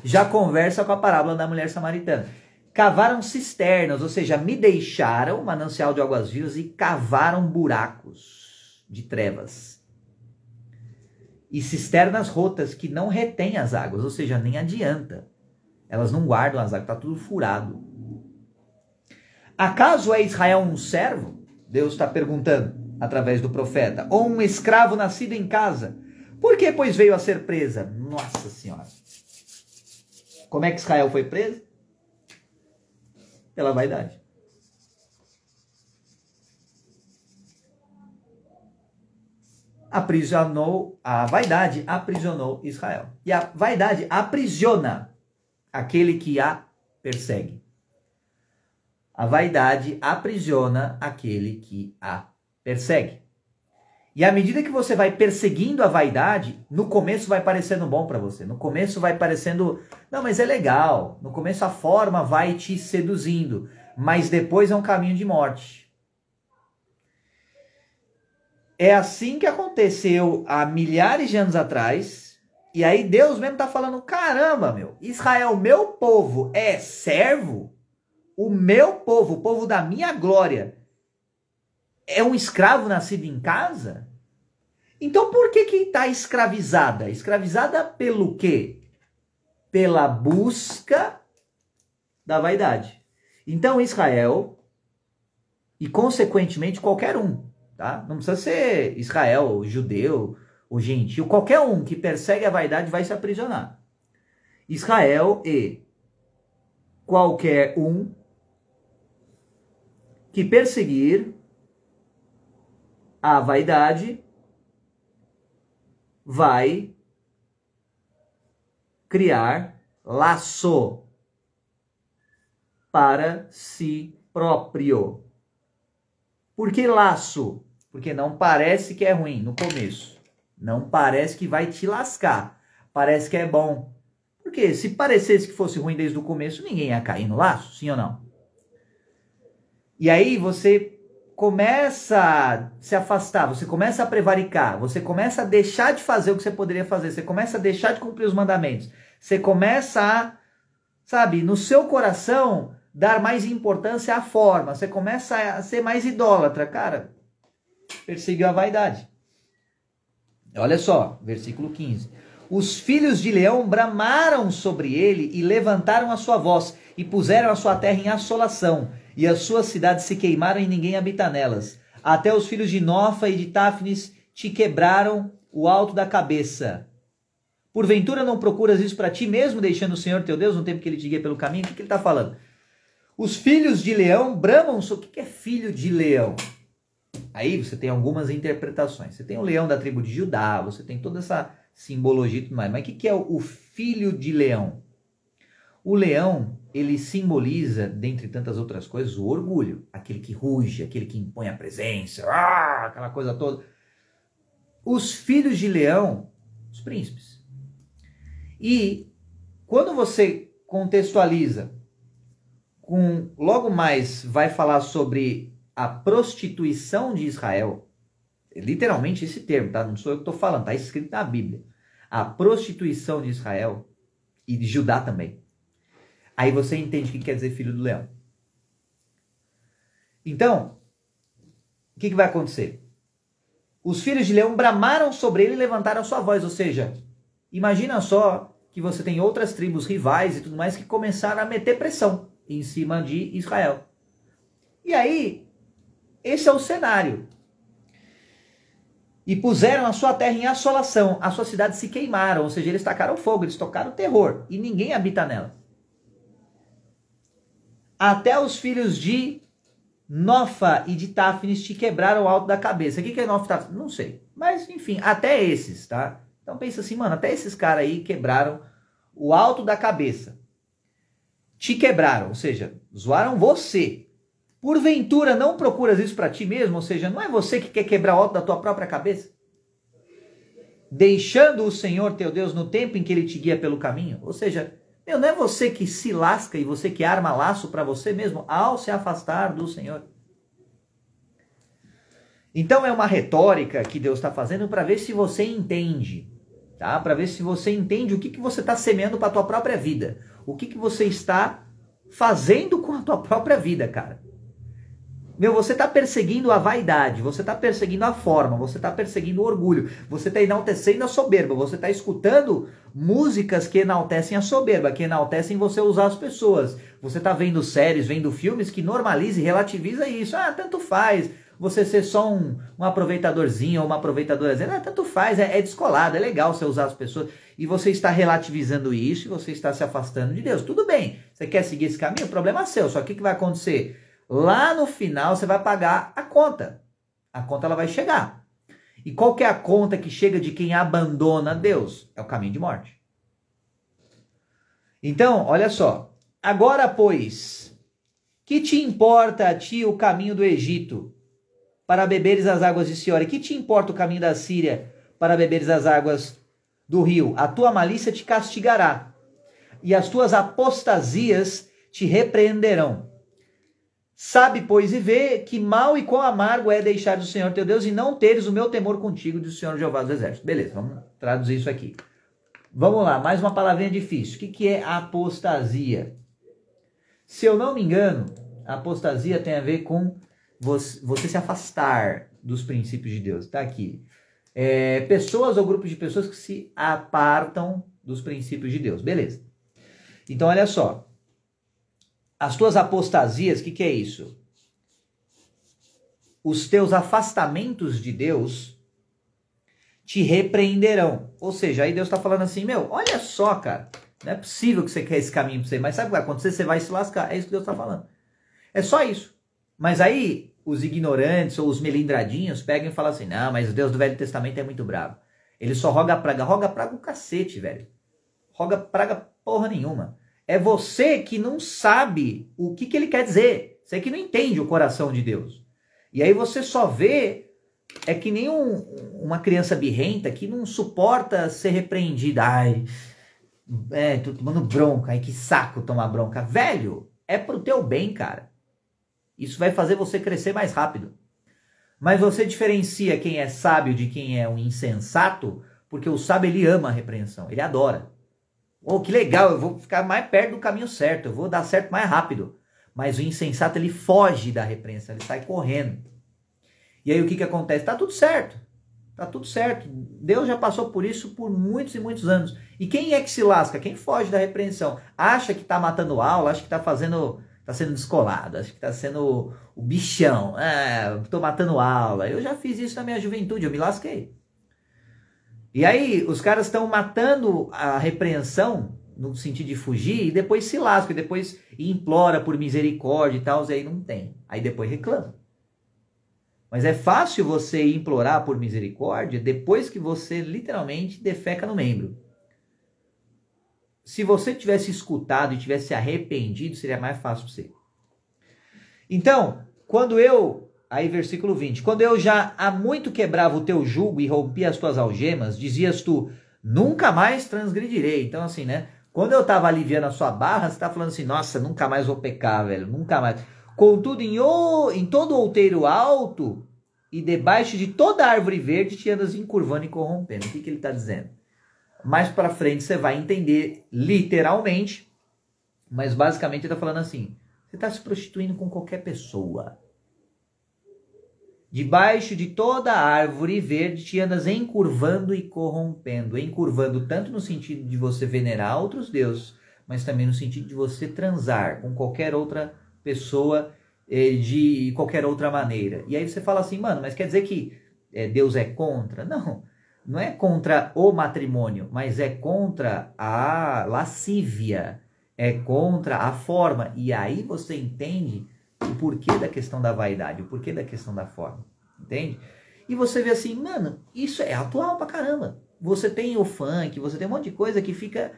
Já conversa com a parábola da mulher samaritana. Cavaram cisternas, ou seja, me deixaram o manancial de águas vivas e cavaram buracos de trevas. E cisternas rotas que não retêm as águas, ou seja, nem adianta. Elas não guardam as águas, está tudo furado. Acaso é Israel um servo? Deus está perguntando através do profeta. Ou um escravo nascido em casa? Por que, pois, veio a ser presa? Nossa Senhora. Como é que Israel foi preso? Pela vaidade. A vaidade aprisionou Israel. E a vaidade aprisiona aquele que a persegue. A vaidade aprisiona aquele que a persegue. E à medida que você vai perseguindo a vaidade, no começo vai parecendo bom para você. No começo vai parecendo, não, mas é legal. No começo a forma vai te seduzindo. Mas depois é um caminho de morte. É assim que aconteceu há milhares de anos atrás. E aí Deus mesmo está falando, caramba, meu, Israel, meu povo, é servo? O meu povo, o povo da minha glória, é um escravo nascido em casa? Então por que está escravizada? Escravizada pelo quê? Pela busca da vaidade. Então Israel, e consequentemente qualquer um, tá? Não precisa ser Israel, judeu, ou gentil, qualquer um que persegue a vaidade vai se aprisionar. Israel e qualquer um que perseguir a vaidade vai criar laço para si próprio. Por que laço? Porque não parece que é ruim no começo. Não parece que vai te lascar. Parece que é bom. Porque se parecesse que fosse ruim desde o começo, ninguém ia cair no laço, sim ou não? E aí você começa a se afastar, você começa a prevaricar, você começa a deixar de fazer o que você poderia fazer, você começa a deixar de cumprir os mandamentos, você começa a, sabe, no seu coração, dar mais importância à forma, você começa a ser mais idólatra, cara, perseguiu a vaidade. Olha só, versículo 15. Os filhos de Leão bramaram sobre ele e levantaram a sua voz e puseram a sua terra em assolação. E as suas cidades se queimaram e ninguém habita nelas. Até os filhos de Nofa e de Táfnis te quebraram o alto da cabeça. Porventura não procuras isso para ti mesmo, deixando o Senhor teu Deus no tempo que ele te guia pelo caminho? O que ele está falando? Os filhos de Leão bramam sobre... O que é filho de leão? Aí você tem algumas interpretações. Você tem o leão da tribo de Judá, você tem toda essa simbologia e tudo mais. Mas o que é o filho de leão? O leão, ele simboliza, dentre tantas outras coisas, o orgulho. Aquele que ruge, aquele que impõe a presença, aquela coisa toda. Os filhos de leão, os príncipes. E quando você contextualiza, logo mais vai falar sobre a prostituição de Israel, literalmente esse termo, tá? Não sou eu que estou falando, está escrito na Bíblia. A prostituição de Israel e de Judá também. Aí você entende o que quer dizer filho do leão. Então, o que vai acontecer? Os filhos de leão bramaram sobre ele e levantaram sua voz. Ou seja, imagina só que você tem outras tribos rivais e tudo mais que começaram a meter pressão em cima de Israel. E aí, esse é o cenário. E puseram a sua terra em assolação, as suas cidades se queimaram, ou seja, eles tacaram fogo, eles tocaram terror, e ninguém habita nela. Até os filhos de Nofa e de Táfnis te quebraram o alto da cabeça. O que é Nofa e Táfnis? Não sei. Mas, enfim, até esses, tá? Então pensa assim, mano, até esses caras aí quebraram o alto da cabeça. Te quebraram, ou seja, zoaram você. Porventura não procuras isso para ti mesmo, ou seja, não é você que quer quebrar o alto da tua própria cabeça? Deixando o Senhor teu Deus no tempo em que ele te guia pelo caminho? Ou seja, não é você que se lasca e você que arma laço para você mesmo ao se afastar do Senhor. Então é uma retórica que Deus está fazendo para ver se você entende, tá? Para ver se você entende o que você está semeando para a tua própria vida. O que você está fazendo com a tua própria vida, cara. Você está perseguindo a vaidade, você está perseguindo a forma, você está perseguindo o orgulho, você está enaltecendo a soberba, você está escutando músicas que enaltecem a soberba, que enaltecem você usar as pessoas. Você está vendo séries, vendo filmes que normaliza e relativiza isso. Ah, tanto faz você ser só um aproveitadorzinho ou uma aproveitadorazinha. Ah, tanto faz, é descolado, é legal você usar as pessoas. E você está relativizando isso e você está se afastando de Deus. Tudo bem, você quer seguir esse caminho? O problema é seu, só que o que vai acontecer? Lá no final você vai pagar a conta. A conta ela vai chegar. E qual que é a conta que chega de quem abandona Deus? É o caminho de morte. Então, olha só. Agora, pois, que te importa a ti o caminho do Egito para beberes as águas de Siora? Que te importa o caminho da Síria para beberes as águas do rio? A tua malícia te castigará e as tuas apostasias te repreenderão. Sabe, pois, e vê que mal e quão amargo é deixar o Senhor teu Deus e não teres o meu temor contigo, diz o Senhor Jeová dos Exércitos. Beleza, vamos traduzir isso aqui. Vamos lá, mais uma palavrinha difícil. O que é apostasia? Se eu não me engano, a apostasia tem a ver com você se afastar dos princípios de Deus. Está aqui. Pessoas ou grupos de pessoas que se apartam dos princípios de Deus. Beleza. Então, olha só. As tuas apostasias, o que é isso? Os teus afastamentos de Deus te repreenderão. Ou seja, aí Deus está falando assim, olha só, cara, não é possível que você quer esse caminho para você, mas sabe o que vai acontecer? Você vai se lascar. É isso que Deus está falando. É só isso. Mas aí os ignorantes ou os melindradinhos pegam e falam assim, não, mas o Deus do Velho Testamento é muito bravo. Ele só roga praga. Roga praga o cacete, velho. Roga praga porra nenhuma. É você que não sabe o que ele quer dizer. Você que não entende o coração de Deus. E aí você só vê, é que nem uma criança birrenta que não suporta ser repreendida. Ai, tô tomando bronca. Ai, que saco tomar bronca. Velho, é pro teu bem, cara. Isso vai fazer você crescer mais rápido. Mas você diferencia quem é sábio de quem é um insensato, porque o sábio ele ama a repreensão, ele adora. Oh, que legal, eu vou ficar mais perto do caminho certo, eu vou dar certo mais rápido. Mas o insensato, ele foge da repreensão, ele sai correndo. E aí o que acontece? Tá tudo certo, tá tudo certo. Deus já passou por isso por muitos e muitos anos. E quem é que se lasca? Quem foge da repreensão? Acha que tá matando aula, acha que tá sendo descolado, acha que tá sendo o bichão. Tô matando aula. Eu já fiz isso na minha juventude, eu me lasquei. E aí, os caras estão matando a repreensão, no sentido de fugir, e depois se lasca, e depois implora por misericórdia e tal, e aí não tem. Aí depois reclama. Mas é fácil você implorar por misericórdia depois que você literalmente defeca no membro. Se você tivesse escutado e tivesse se arrependido, seria mais fácil para você. Então, aí versículo 20, quando eu já há muito quebrava o teu jugo e rompia as tuas algemas, dizias tu, nunca mais transgredirei. Então assim, né? Quando eu estava aliviando a sua barra, você está falando assim, nossa, nunca mais vou pecar, velho, nunca mais. Contudo, em todo outeiro alto e debaixo de toda árvore verde te andas encurvando e corrompendo. O que ele está dizendo? Mais para frente você vai entender literalmente, mas basicamente ele está falando assim, você está se prostituindo com qualquer pessoa. Debaixo de toda árvore verde te andas encurvando e corrompendo. Encurvando tanto no sentido de você venerar outros deuses, mas também no sentido de você transar com qualquer outra pessoa de qualquer outra maneira. E aí você fala assim, mano, mas quer dizer que Deus é contra? Não, não é contra o matrimônio, mas é contra a lascívia, é contra a forma. E aí você entende o porquê da questão da vaidade, o porquê da questão da forma, entende? E você vê assim, mano, isso é atual pra caramba. Você tem o funk, você tem um monte de coisa que fica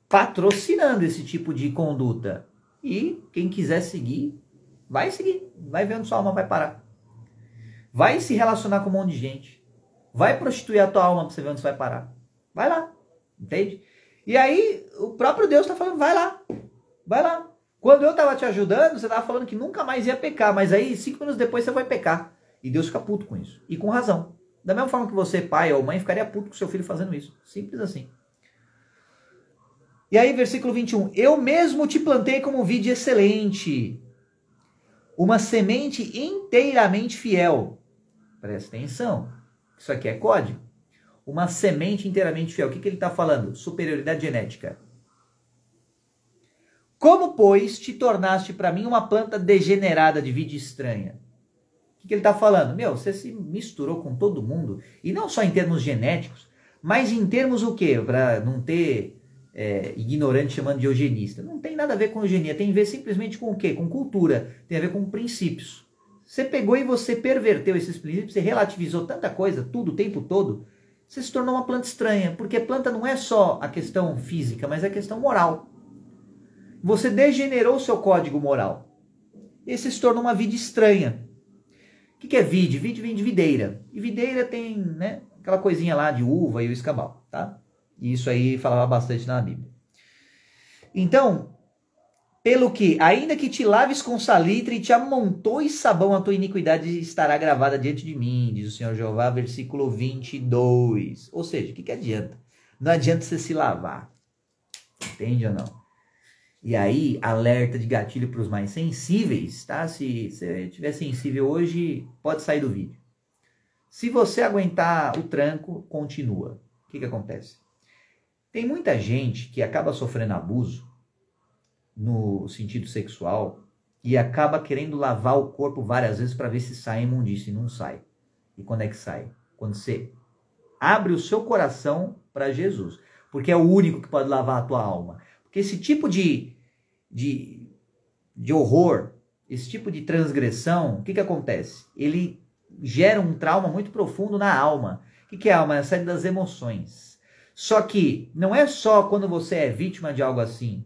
patrocinando esse tipo de conduta. E quem quiser seguir, vai seguir. Vai ver onde sua alma vai parar. Vai se relacionar com um monte de gente. Vai prostituir a tua alma pra você ver onde você vai parar. Vai lá, entende? E aí, o próprio Deus tá falando, vai lá. Vai lá. Quando eu tava te ajudando, você tava falando que nunca mais ia pecar, mas aí 5 minutos depois você vai pecar. E Deus fica puto com isso. E com razão. Da mesma forma que você, pai ou mãe, ficaria puto com seu filho fazendo isso. Simples assim. E aí, versículo 21. Eu mesmo te plantei como vide excelente, uma semente inteiramente fiel. Presta atenção. Isso aqui é código. Uma semente inteiramente fiel. O que ele está falando? Superioridade genética. Como, pois, te tornaste para mim uma planta degenerada de vide estranha? O que ele está falando? Meu, você se misturou com todo mundo. E não só em termos genéticos, mas em termos o quê? Para não ter ignorante chamando de eugenista. Não tem nada a ver com eugenia. Tem a ver simplesmente com o quê? Com cultura. Tem a ver com princípios. Você pegou e você perverteu esses princípios. Você relativizou tanta coisa, tudo, o tempo todo. Você se tornou uma planta estranha. Porque planta não é só a questão física, mas é a questão moral. Você degenerou o seu código moral. E você se tornou uma vide estranha. O que é vide? Vide vem de videira. E videira tem, né, aquela coisinha lá de uva e o escabau, tá? E isso aí falava bastante na Bíblia. Então, pelo que, ainda que te laves com salitre e te amontoes sabão, a tua iniquidade estará gravada diante de mim, diz o Senhor Jeová, versículo 22. Ou seja, o que adianta? Não adianta você se lavar. Entende ou não? E aí, alerta de gatilho para os mais sensíveis, tá? Se você estiver sensível hoje, pode sair do vídeo. Se você aguentar o tranco, continua. O que acontece? Tem muita gente que acaba sofrendo abuso no sentido sexual e acaba querendo lavar o corpo várias vezes para ver se sai imundícia e não sai. E quando é que sai? Quando você abre o seu coração para Jesus. Porque é o único que pode lavar a tua alma. Porque esse tipo de horror, esse tipo de transgressão, o que acontece? Ele gera um trauma muito profundo na alma. O que é a alma? É a série das emoções. Só que não é só quando você é vítima de algo assim,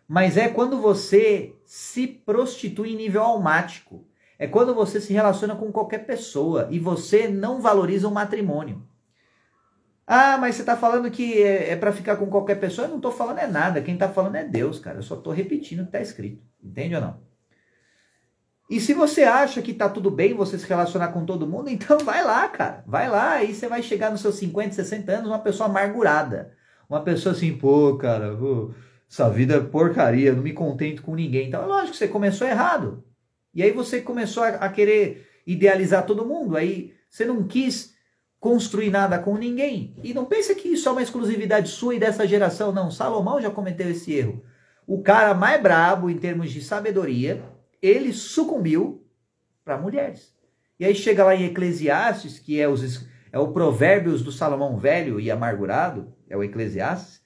mas é quando você se prostitui em nível almático. É quando você se relaciona com qualquer pessoa e você não valoriza o matrimônio. Ah, mas você está falando que é para ficar com qualquer pessoa? Eu não estou falando nada. Quem está falando é Deus, cara. Eu só estou repetindo o que está escrito. Entende ou não? E se você acha que está tudo bem você se relacionar com todo mundo, então vai lá, cara. Vai lá e você vai chegar nos seus 50, 60 anos uma pessoa amargurada. Uma pessoa assim, pô, cara, essa vida é porcaria, eu não me contento com ninguém. Então, lógico que você começou errado. E aí você começou a querer idealizar todo mundo. Aí você não quis construir nada com ninguém. E não pensa que isso é uma exclusividade sua e dessa geração, não. Salomão já cometeu esse erro. O cara mais brabo em termos de sabedoria, ele sucumbiu para mulheres. E aí chega lá em Eclesiastes, que é o Provérbios do Salomão velho e amargurado, é o Eclesiastes.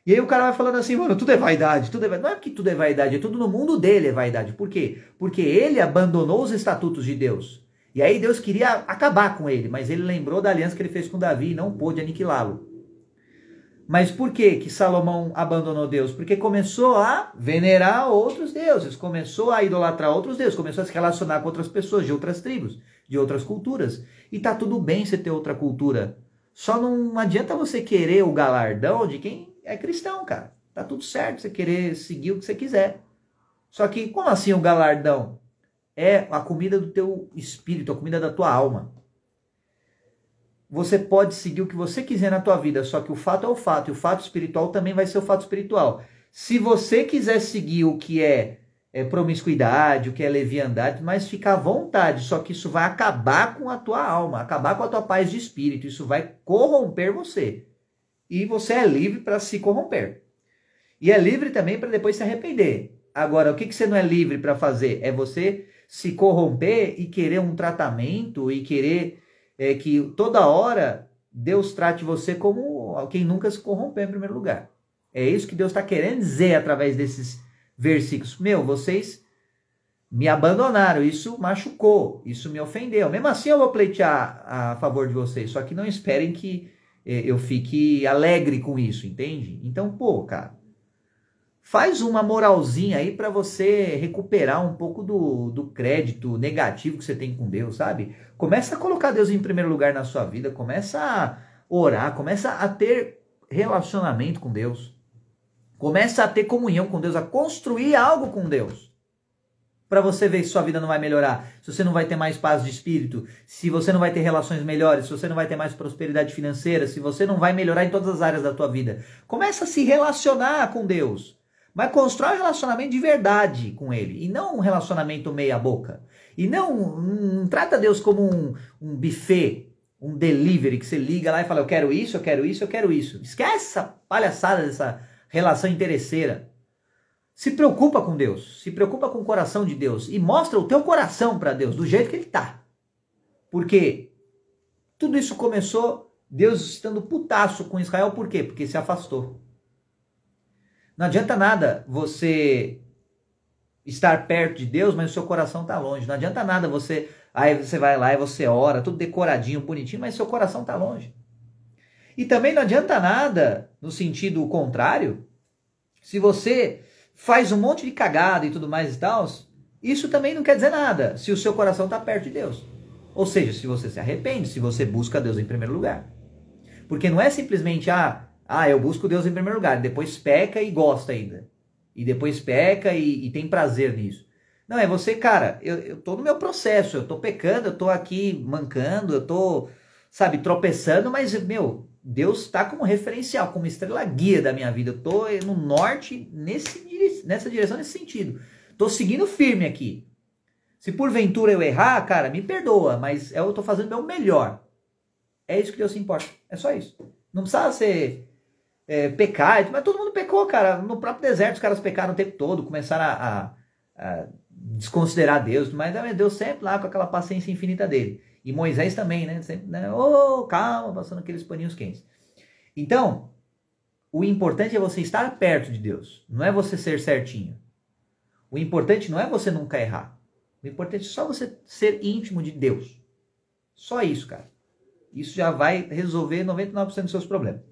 E aí o cara vai falando assim, mano, tudo é vaidade, tudo é vaidade. Não é porque tudo é vaidade, é tudo no mundo dele é vaidade. Por quê? Porque ele abandonou os estatutos de Deus. E aí Deus queria acabar com ele, mas ele lembrou da aliança que ele fez com Davi e não pôde aniquilá-lo. Mas por que Salomão abandonou Deus? Porque começou a venerar outros deuses, começou a idolatrar outros deuses, começou a se relacionar com outras pessoas de outras tribos, de outras culturas. E tá tudo bem você ter outra cultura. Só não adianta você querer o galardão de quem é cristão, cara. Tá tudo certo você querer seguir o que você quiser. Só que, como assim o galardão? É a comida do teu espírito, a comida da tua alma. Você pode seguir o que você quiser na tua vida, só que o fato é o fato, e o fato espiritual também vai ser o fato espiritual. Se você quiser seguir o que é promiscuidade, o que é leviandade, mas fica à vontade, só que isso vai acabar com a tua alma, acabar com a tua paz de espírito, isso vai corromper você. E você é livre para se corromper. E é livre também para depois se arrepender. Agora, o que você não é livre para fazer? É você se corromper e querer um tratamento e querer que toda hora Deus trate você como quem nunca se corrompeu em primeiro lugar. É isso que Deus está querendo dizer através desses versículos. Vocês me abandonaram, isso machucou, isso me ofendeu. Mesmo assim eu vou pleitear a favor de vocês, só que não esperem que eu fique alegre com isso, entende? Então, cara, faz uma moralzinha aí para você recuperar um pouco do crédito negativo que você tem com Deus, sabe? Começa a colocar Deus em primeiro lugar na sua vida, começa a orar, começa a ter relacionamento com Deus. Começa a ter comunhão com Deus, a construir algo com Deus. Para você ver se sua vida não vai melhorar, se você não vai ter mais paz de espírito, se você não vai ter relações melhores, se você não vai ter mais prosperidade financeira, se você não vai melhorar em todas as áreas da tua vida. Começa a se relacionar com Deus. Mas constrói um relacionamento de verdade com Ele. E não um relacionamento meia boca. E não trata Deus como um buffet, um delivery que você liga lá e fala, eu quero isso, eu quero isso, eu quero isso. Esquece essa palhaçada dessa relação interesseira. Se preocupa com Deus, se preocupa com o coração de Deus e mostra o teu coração para Deus, do jeito que ele tá. Porque tudo isso começou Deus estando putaço com Israel, por quê? Porque se afastou. Não adianta nada você estar perto de Deus, mas o seu coração está longe. Não adianta nada aí você vai lá e você ora, tudo decoradinho, bonitinho, mas seu coração está longe. E também não adianta nada, no sentido contrário, se você faz um monte de cagada e tudo mais e tal, isso também não quer dizer nada, se o seu coração está perto de Deus. Ou seja, se você se arrepende, se você busca Deus em primeiro lugar. Porque não é simplesmente, eu busco Deus em primeiro lugar, depois peca e gosta ainda. E depois peca e tem prazer nisso. Não, é você, cara, eu tô no meu processo, eu tô pecando, eu tô aqui mancando, eu tô, tropeçando, mas, Deus tá como referencial, como estrela guia da minha vida. Eu tô no norte, nessa direção, nesse sentido. Tô seguindo firme aqui. Se porventura eu errar, cara, me perdoa, mas eu tô fazendo o meu melhor. É isso que Deus se importa. É só isso. Não precisa ser pecar, mas todo mundo pecou, cara. No próprio deserto os caras pecaram o tempo todo, começaram a desconsiderar Deus, mas Deus sempre lá com aquela paciência infinita dele. E Moisés também, né? Sempre, calma, passando aqueles paninhos quentes. Então, o importante é você estar perto de Deus, não é você ser certinho. O importante não é você nunca errar. O importante é só você ser íntimo de Deus. Só isso, cara. Isso já vai resolver 99% dos seus problemas.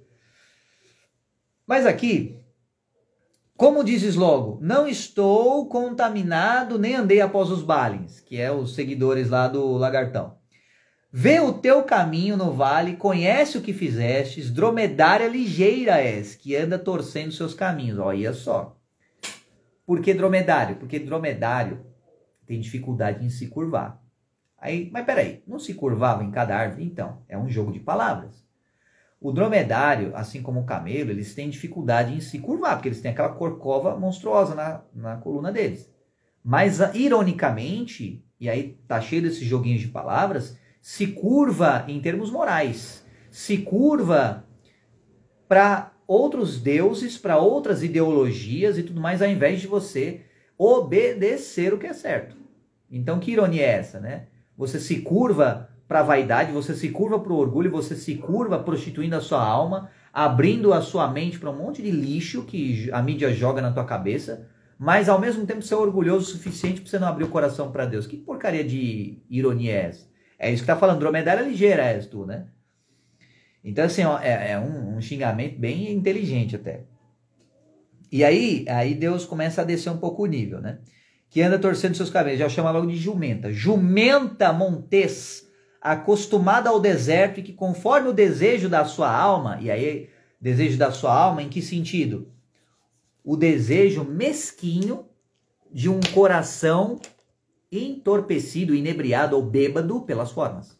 Mas aqui, como dizes logo, não estou contaminado, nem andei após os Baalins, que é os seguidores lá do lagartão. Vê o teu caminho no vale, conhece o que fizestes, dromedária ligeira és, que anda torcendo seus caminhos. Olha só. Por que dromedário? Porque dromedário tem dificuldade em se curvar. Mas peraí, não se curvava em cada árvore? Então, é um jogo de palavras. O dromedário, assim como o camelo, eles têm dificuldade em se curvar, porque eles têm aquela corcova monstruosa na coluna deles. Mas, ironicamente, e aí tá cheio desses joguinhos de palavras, se curva em termos morais, se curva para outros deuses, para outras ideologias e tudo mais, ao invés de você obedecer o que é certo. Então, que ironia é essa, né? Você se curva para a vaidade, você se curva para o orgulho, você se curva prostituindo a sua alma, abrindo a sua mente para um monte de lixo que a mídia joga na tua cabeça, mas ao mesmo tempo ser orgulhoso o suficiente para você não abrir o coração para Deus. Que porcaria de ironia é essa? É isso que tá falando, dromedária ligeira és tu, né? Então, assim, é um xingamento bem inteligente até. E aí Deus começa a descer um pouco o nível, né? Que anda torcendo seus cabelos, já chama logo de jumenta. Jumenta montês, acostumada ao deserto e que conforme o desejo da sua alma, e aí, desejo da sua alma, em que sentido? O desejo mesquinho de um coração entorpecido, inebriado ou bêbado pelas formas.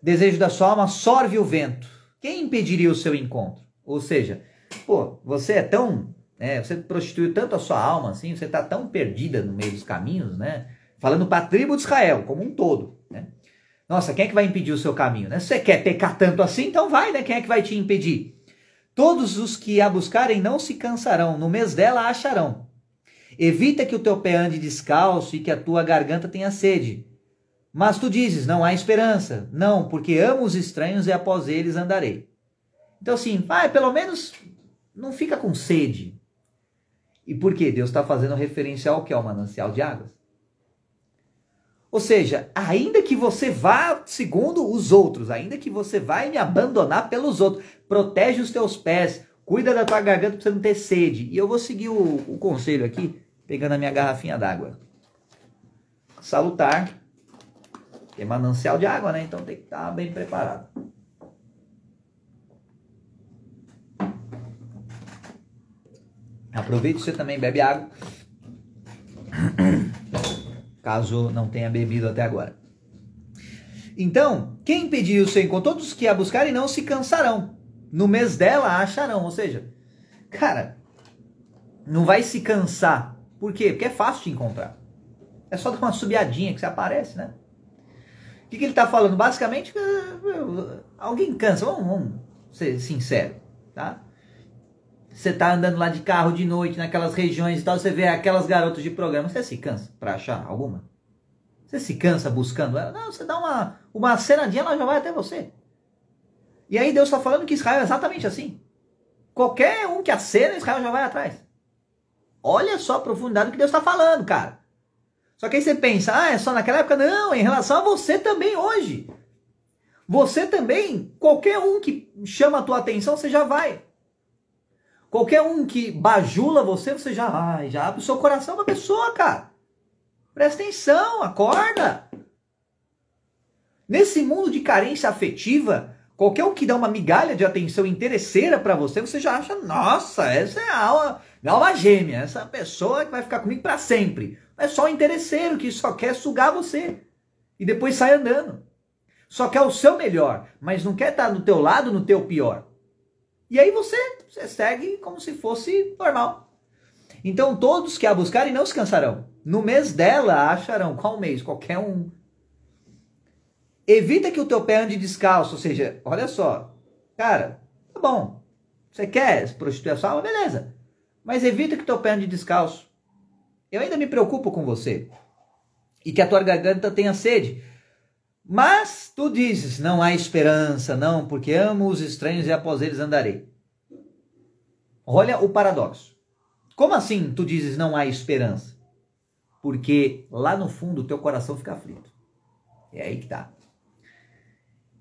Desejo da sua alma sorve o vento. Quem impediria o seu encontro? Ou seja, você é tão né? Você prostituiu tanto a sua alma, assim, você está tão perdida no meio dos caminhos, né? Falando para a tribo de Israel, como um todo, né? Nossa, quem é que vai impedir o seu caminho, né? Se você quer pecar tanto assim, então vai, né? Quem é que vai te impedir? Todos os que a buscarem não se cansarão, no mês dela a acharão. Evita que o teu pé ande descalço e que a tua garganta tenha sede. Mas tu dizes, não há esperança. Não, porque amo os estranhos e após eles andarei. Então assim, pelo menos não fica com sede. E por quê? Deus está fazendo referência ao que é o manancial de águas. Ou seja, ainda que você vá segundo os outros, ainda que você vai me abandonar pelos outros, protege os teus pés, cuida da tua garganta para você não ter sede. E eu vou seguir o conselho aqui, pegando a minha garrafinha d'água. Salutar, que é manancial de água, né? Então tem que estar bem preparado. Aproveite, você também bebe água, caso não tenha bebido até agora. Então, quem impediu o seu encontro? Todos que a buscarem não se cansarão. No mês dela a acharão. Ou seja, cara, não vai se cansar. Por quê? Porque é fácil de encontrar. É só dar uma subiadinha que você aparece, né? O que ele está falando? Basicamente, alguém cansa. Vamos ser sincero, tá? Você tá andando lá de carro de noite, naquelas regiões e tal, você vê aquelas garotas de programa, você se cansa para achar alguma? Você se cansa buscando ela? Não, você dá uma acenadinha, ela já vai até você. E aí Deus está falando que Israel é exatamente assim. Qualquer um que acena, Israel já vai atrás. Olha só a profundidade do que Deus está falando, cara. Só que aí você pensa, é só naquela época? Não, em relação a você também hoje. Você também, qualquer um que chama a tua atenção, você já vai. Qualquer um que bajula você, você já abre o seu coração pra pessoa, cara. Presta atenção, acorda. Nesse mundo de carência afetiva, qualquer um que dá uma migalha de atenção interesseira pra você, você já acha, nossa, essa é a alma gêmea, essa pessoa que vai ficar comigo pra sempre. É só um interesseiro que só quer sugar você. E depois sai andando. Só quer o seu melhor, mas não quer estar do teu lado no teu pior. E aí você segue como se fosse normal. Então todos que a buscarem não se cansarão. No mês dela a acharão. Qual mês? Qualquer um. Evita que o teu pé ande descalço. Ou seja, olha só. Cara, tá bom. Você quer prostituir a sua alma? Beleza. Mas evita que o teu pé ande descalço. Eu ainda me preocupo com você. E que a tua garganta tenha sede. Mas tu dizes, não há esperança, não, porque amo os estranhos e após eles andarei. Olha o paradoxo. Como assim tu dizes não há esperança? Porque lá no fundo o teu coração fica aflito. É aí que tá.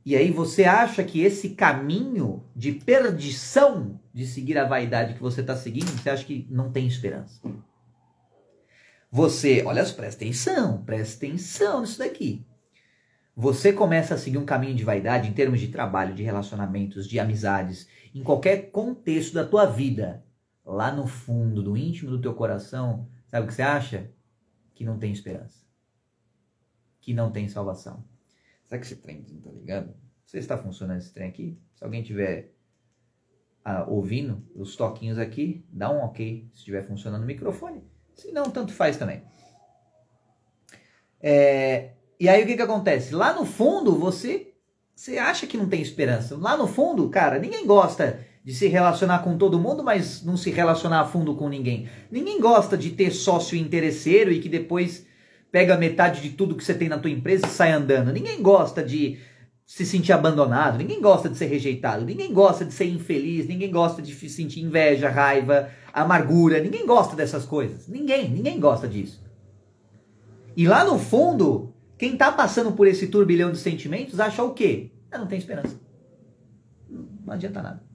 E aí você acha que esse caminho de perdição de seguir a vaidade que você está seguindo, você acha que não tem esperança. Você, olha, presta atenção nisso daqui. Você começa a seguir um caminho de vaidade em termos de trabalho, de relacionamentos, de amizades, em qualquer contexto da tua vida. Lá no fundo, do íntimo do teu coração, sabe o que você acha? Que não tem esperança. Que não tem salvação. Será que esse trem não tá ligado? Não sei se está funcionando esse trem aqui. Se alguém estiver ouvindo os toquinhos aqui, dá um ok se estiver funcionando o microfone. Se não, tanto faz também. E aí o que acontece? Lá no fundo você acha que não tem esperança. Lá no fundo, cara, ninguém gosta de se relacionar com todo mundo, mas não se relacionar a fundo com ninguém. Ninguém gosta de ter sócio interesseiro e que depois pega metade de tudo que você tem na tua empresa e sai andando. Ninguém gosta de se sentir abandonado, ninguém gosta de ser rejeitado, ninguém gosta de ser infeliz, ninguém gosta de sentir inveja, raiva, amargura, ninguém gosta dessas coisas. Ninguém gosta disso. E lá no fundo, quem está passando por esse turbilhão de sentimentos acha o quê? Não tem esperança. Não adianta nada.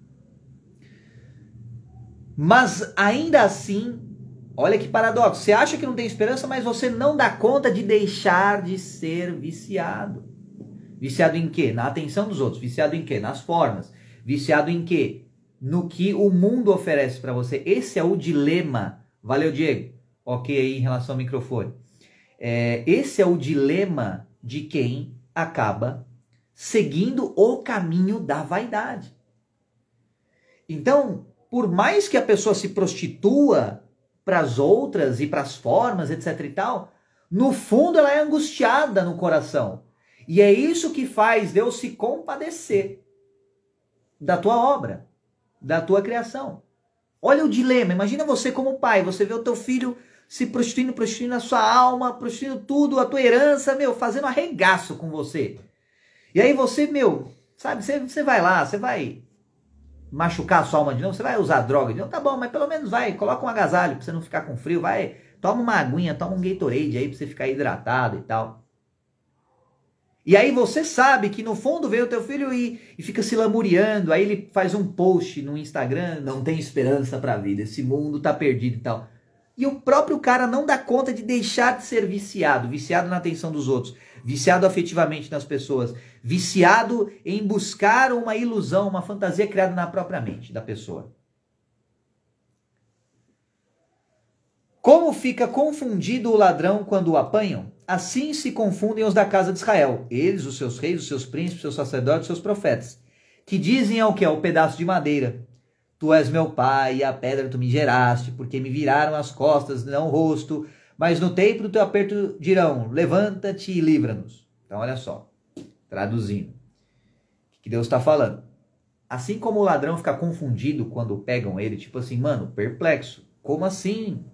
Mas ainda assim, olha que paradoxo. Você acha que não tem esperança, mas você não dá conta de deixar de ser viciado. Viciado em quê? Na atenção dos outros. Viciado em quê? Nas formas. Viciado em quê? No que o mundo oferece para você. Esse é o dilema. Valeu, Diego. Ok aí em relação ao microfone. Esse é o dilema de quem acaba seguindo o caminho da vaidade. Então, por mais que a pessoa se prostitua para as outras e para as formas, etc e tal, no fundo ela é angustiada no coração. E é isso que faz Deus se compadecer da tua obra, da tua criação. Olha o dilema, imagina você como pai, você vê o teu filho se prostituindo a sua alma, prostituindo tudo, a tua herança, fazendo arregaço com você. E aí você, sabe, você vai lá, você vai machucar a sua alma de novo, você vai usar droga de novo, tá bom, mas pelo menos vai, coloca um agasalho pra você não ficar com frio, vai, toma uma aguinha, toma um Gatorade aí pra você ficar hidratado e tal. E aí você sabe que no fundo veio o teu filho e fica se lamuriando, aí ele faz um post no Instagram, não tem esperança pra vida, esse mundo tá perdido e tal. E o próprio cara não dá conta de deixar de ser viciado, viciado na atenção dos outros, viciado afetivamente nas pessoas, viciado em buscar uma ilusão, uma fantasia criada na própria mente da pessoa. Como fica confundido o ladrão quando o apanham? Assim se confundem os da casa de Israel, eles, os seus reis, os seus príncipes, os seus sacerdotes, os seus profetas, que dizem ao que é o pedaço de madeira: Tu és meu pai, e a pedra tu me geraste, porque me viraram as costas, não o rosto, mas no tempo do teu aperto dirão: levanta-te e livra-nos. Então olha só, traduzindo, o que Deus está falando. Assim como o ladrão fica confundido quando pegam ele, tipo assim, mano, perplexo, como assim?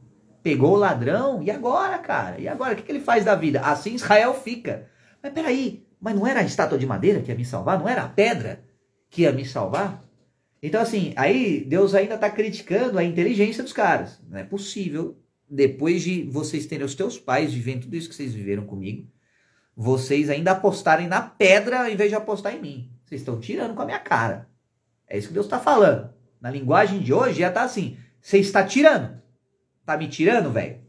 Pegou o ladrão? E agora, cara? E agora? O que ele faz da vida? Assim Israel fica. Mas peraí, mas não era a estátua de madeira que ia me salvar? Não era a pedra que ia me salvar? Então assim, aí Deus ainda está criticando a inteligência dos caras. Não é possível, depois de vocês terem os teus pais vivendo tudo isso que vocês viveram comigo, vocês ainda apostarem na pedra ao invés de apostar em mim. Vocês estão tirando com a minha cara. É isso que Deus está falando. Na linguagem de hoje já está assim, você está tirando. Tá me tirando, velho?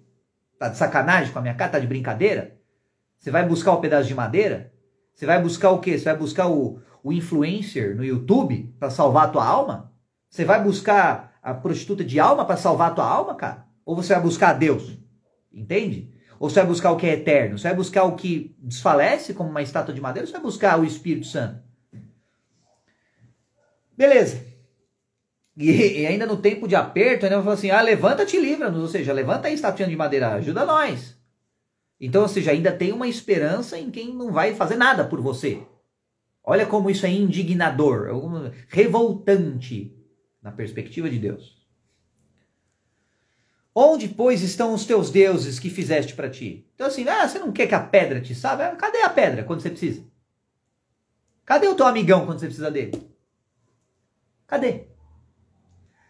Tá de sacanagem com a minha cara? Tá de brincadeira? Você vai buscar o pedaço de madeira? Você vai buscar o quê? Você vai buscar o influencer no YouTube para salvar a tua alma? Você vai buscar a prostituta de alma para salvar a tua alma, cara? Ou você vai buscar a Deus? Entende? Ou você vai buscar o que é eterno? Você vai buscar o que desfalece como uma estátua de madeira? Ou você vai buscar o Espírito Santo? Beleza. E ainda no tempo de aperto, ainda vai falar assim, levanta-te e livra-nos, ou seja, levanta aí, estatuinha de madeira, ajuda nós. Então, ou seja, ainda tem uma esperança em quem não vai fazer nada por você. Olha como isso é indignador, revoltante na perspectiva de Deus. Onde, pois, estão os teus deuses que fizeste para ti? Então assim, você não quer que a pedra te salve? Cadê a pedra quando você precisa? Cadê o teu amigão quando você precisa dele? Cadê?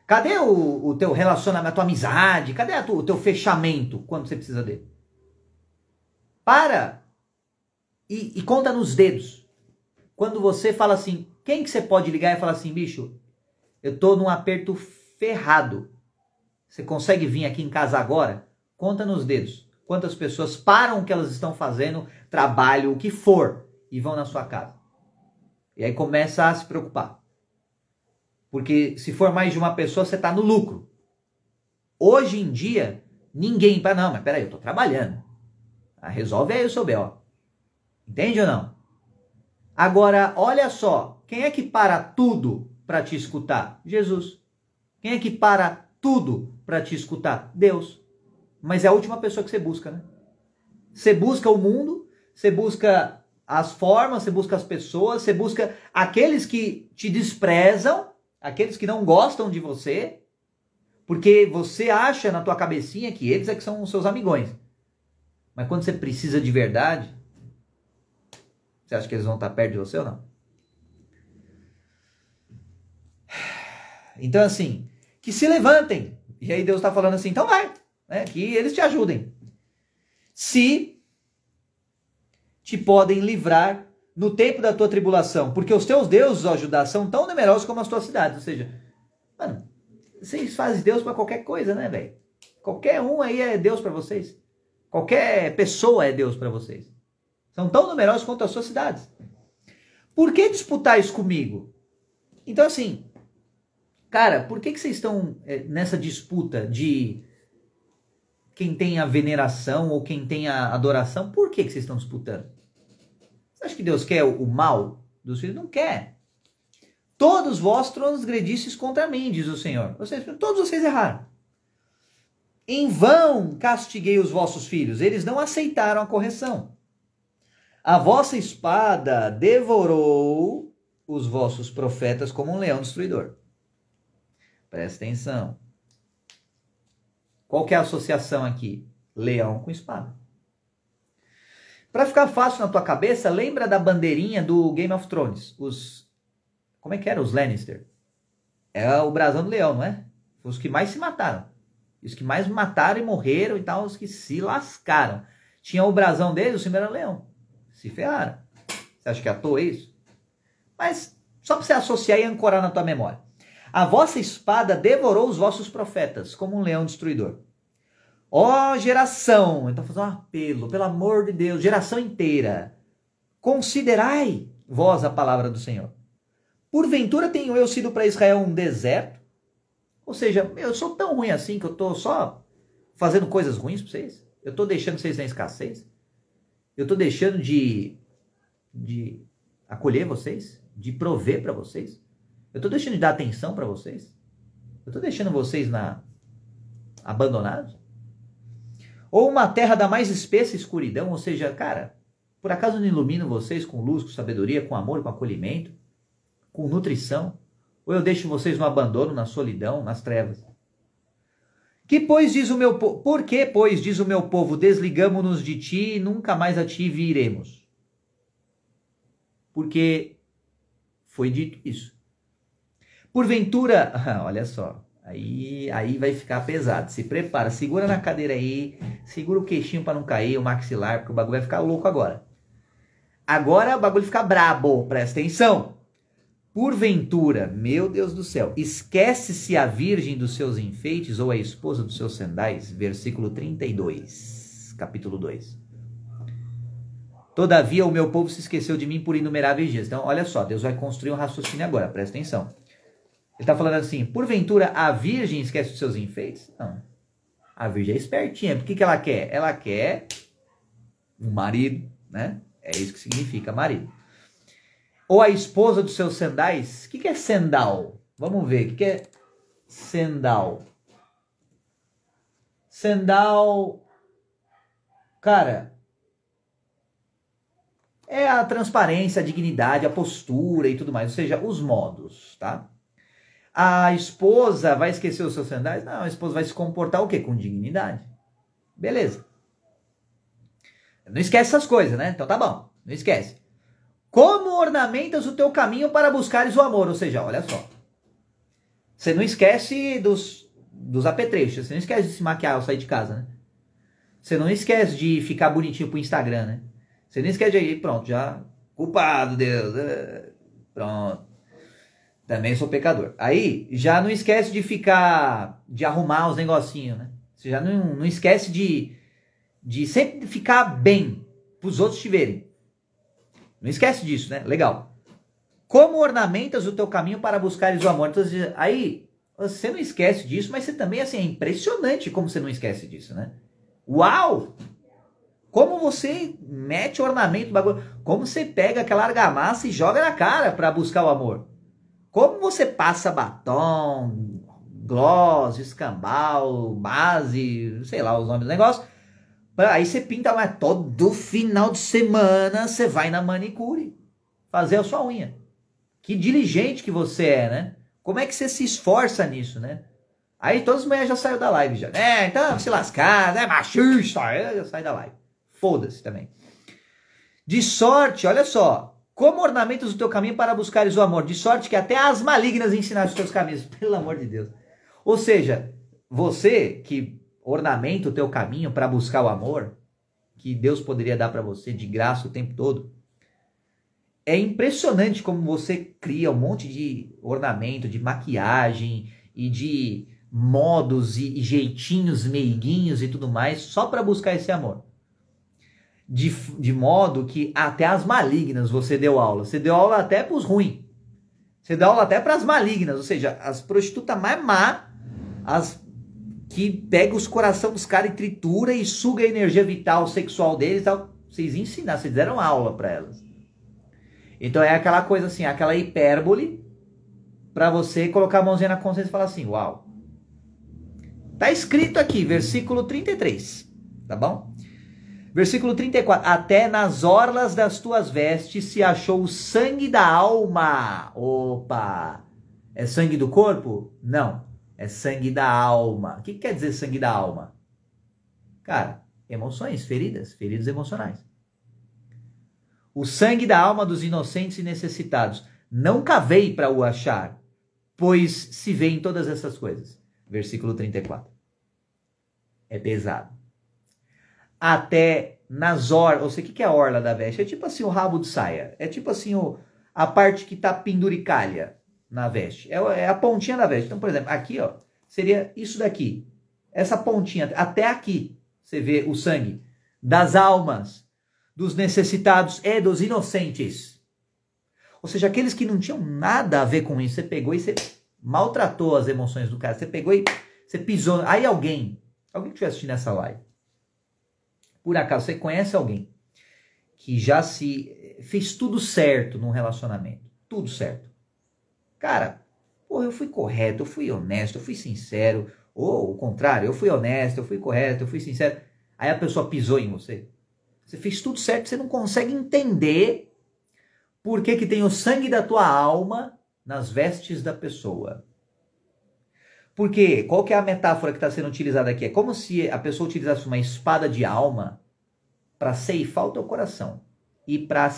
Cadê o teu relacionamento, a tua amizade? Cadê o teu fechamento quando você precisa dele? Para e conta nos dedos. Quando você fala assim, quem que você pode ligar e falar assim, bicho, eu tô num aperto ferrado. Você consegue vir aqui em casa agora? Conta nos dedos. Quantas pessoas param o que elas estão fazendo, trabalho, o que for, e vão na sua casa. E aí começa a se preocupar. Porque se for mais de uma pessoa, você está no lucro. Hoje em dia, ninguém... Não, mas peraí, eu estou trabalhando. Resolve aí o seu B.O. Entende ou não? Agora, olha só. Quem é que para tudo para te escutar? Jesus. Quem é que para tudo para te escutar? Deus. Mas é a última pessoa que você busca, né? Você busca o mundo, você busca as formas, você busca as pessoas, você busca aqueles que te desprezam, aqueles que não gostam de você, porque você acha na tua cabecinha que eles é que são os seus amigões. Mas quando você precisa de verdade, você acha que eles vão estar perto de você ou não? Então assim, que se levantem. E aí Deus está falando assim, então vai, né, que eles te ajudem. Se te podem livrar no tempo da tua tribulação, porque os teus deuses, ó Judá, são tão numerosos como as tuas cidades. Ou seja, mano, vocês fazem Deus para qualquer coisa, né, velho? Qualquer um aí é Deus para vocês. Qualquer pessoa é Deus para vocês. São tão numerosos quanto as suas cidades. Por que disputais comigo? Então assim, cara, por que vocês estão nessa disputa de quem tem a veneração ou quem tem a adoração? Por que vocês estão disputando? Você acha que Deus quer o mal dos filhos? Não quer. Todos vós transgredistes contra mim, diz o Senhor. Todos vocês erraram. Em vão castiguei os vossos filhos, eles não aceitaram a correção. A vossa espada devorou os vossos profetas como um leão destruidor. Presta atenção. Qual que é a associação aqui? Leão com espada. Para ficar fácil na tua cabeça, lembra da bandeirinha do Game of Thrones. Como é que era? Os Lannister. É o brasão do leão, não é? Os que mais se mataram. Os que mais mataram e morreram e tal, os que se lascaram. Tinha o brasão deles, o símbolo era leão. Se ferraram. Você acha que é à toa isso? Mas só para você associar e ancorar na tua memória. A vossa espada devorou os vossos profetas, como um leão destruidor. Ó geração, então fazer um apelo, pelo amor de Deus, geração inteira. Considerai vós a palavra do Senhor. Porventura tenho eu sido para Israel um deserto? Ou seja, eu sou tão ruim assim que eu estou só fazendo coisas ruins para vocês? Eu estou deixando vocês na escassez? Eu estou deixando de acolher vocês? De prover para vocês? Eu estou deixando de dar atenção para vocês? Eu estou deixando vocês abandonados? Ou uma terra da mais espessa escuridão? Ou seja, cara, por acaso não ilumino vocês com luz, com sabedoria, com amor, com acolhimento, com nutrição? Ou eu deixo vocês no abandono, na solidão, nas trevas? Por que, pois, diz o meu povo, desligamo-nos de ti e nunca mais a ti viremos? Porque foi dito isso. Porventura, olha só, aí vai ficar pesado. Se prepara, segura na cadeira aí, segura o queixinho para não cair, o maxilar, porque o bagulho vai ficar louco agora. Agora o bagulho fica brabo, presta atenção. Porventura, meu Deus do céu, esquece-se a virgem dos seus enfeites ou a esposa dos seus sendais? Versículo 32, capítulo 2. Todavia o meu povo se esqueceu de mim por inumeráveis dias. Então, olha só, Deus vai construir um raciocínio agora, presta atenção. Ele está falando assim, porventura a virgem esquece os seus enfeites? Não. A virgem é espertinha. Por que ela quer? Ela quer um marido, né? É isso que significa marido. Ou a esposa dos seus sendais? O que é sendal? Vamos ver, o que é sendal? Sendal, cara, é a transparência, a dignidade, a postura e tudo mais, ou seja, os modos, tá? A esposa vai esquecer os seus sandais? Não, a esposa vai se comportar o quê? Com dignidade. Beleza. Não esquece essas coisas, né? Então tá bom, não esquece. Como ornamentas o teu caminho para buscares o amor? Ou seja, olha só. Você não esquece dos apetrechos, você não esquece de se maquiar ao sair de casa, né? Você não esquece de ficar bonitinho pro Instagram, né? Você não esquece de ir, pronto, já... Culpado, Deus. Pronto. Também sou pecador. Aí, já não esquece de arrumar os negocinhos, né? Você já não esquece de sempre ficar bem, pros outros te verem. Não esquece disso, né? Legal. Como ornamentas o teu caminho para buscares o amor? Então, aí, você não esquece disso, mas você também, assim, é impressionante como você não esquece disso, né? Uau! Como você mete ornamento, bagulho, como você pega aquela argamassa e joga na cara para buscar o amor. Como você passa batom, gloss, escambau, base, sei lá os nomes do negócio. Aí você pinta, mas todo final de semana você vai na manicure fazer a sua unha. Que diligente que você é, né? Como é que você se esforça nisso, né? Aí todas as mulheres já saíram da live já. Então se lascar, machista, já sai da live. Foda-se também. De sorte, olha só. Como ornamentas o teu caminho para buscares o amor? De sorte que até as malignas ensinaram os teus caminhos. Pelo amor de Deus. Ou seja, você que ornamenta o teu caminho para buscar o amor, que Deus poderia dar para você de graça o tempo todo, é impressionante como você cria um monte de ornamento, de maquiagem e de modos e jeitinhos meiguinhos e tudo mais, só para buscar esse amor. De modo que até as malignas você deu aula. Você deu aula até para os ruins. Você deu aula até para as malignas, ou seja, as prostitutas mais má, as que pega os corações dos caras e tritura e suga a energia vital sexual deles e tal. Vocês ensinaram, vocês deram aula para elas. Então é aquela coisa assim, aquela hipérbole, para você colocar a mãozinha na consciência e falar assim, uau. Tá escrito aqui, versículo 33, tá bom? Versículo 34, até nas orlas das tuas vestes se achou o sangue da alma. Opa, é sangue do corpo? Não, é sangue da alma. O que quer dizer sangue da alma? Cara, emoções, feridas emocionais. O sangue da alma dos inocentes e necessitados. Não cavei para o achar, pois se vê em todas essas coisas. Versículo 34. É pesado. Até nas orlas, ou seja, o que é a orla da veste? É tipo assim o rabo de saia, é tipo assim a parte que tá penduricalha na veste, é a pontinha da veste. Então, por exemplo, aqui ó, seria isso daqui, essa pontinha, até aqui, você vê o sangue das almas, dos necessitados e dos inocentes. Ou seja, aqueles que não tinham nada a ver com isso, você pegou e você maltratou as emoções do cara, você pegou e você pisou, aí alguém que estiver assistindo essa live, por acaso, você conhece alguém que já fez tudo certo num relacionamento? Tudo certo. Cara, pô, eu fui correto, eu fui honesto, eu fui sincero. Ou o contrário, eu fui honesto, eu fui correto, eu fui sincero. Aí a pessoa pisou em você. Você fez tudo certo, você não consegue entender por que tem o sangue da tua alma nas vestes da pessoa. Porque, qual que é a metáfora que está sendo utilizada aqui? É como se a pessoa utilizasse uma espada de alma para ceifar o teu coração e para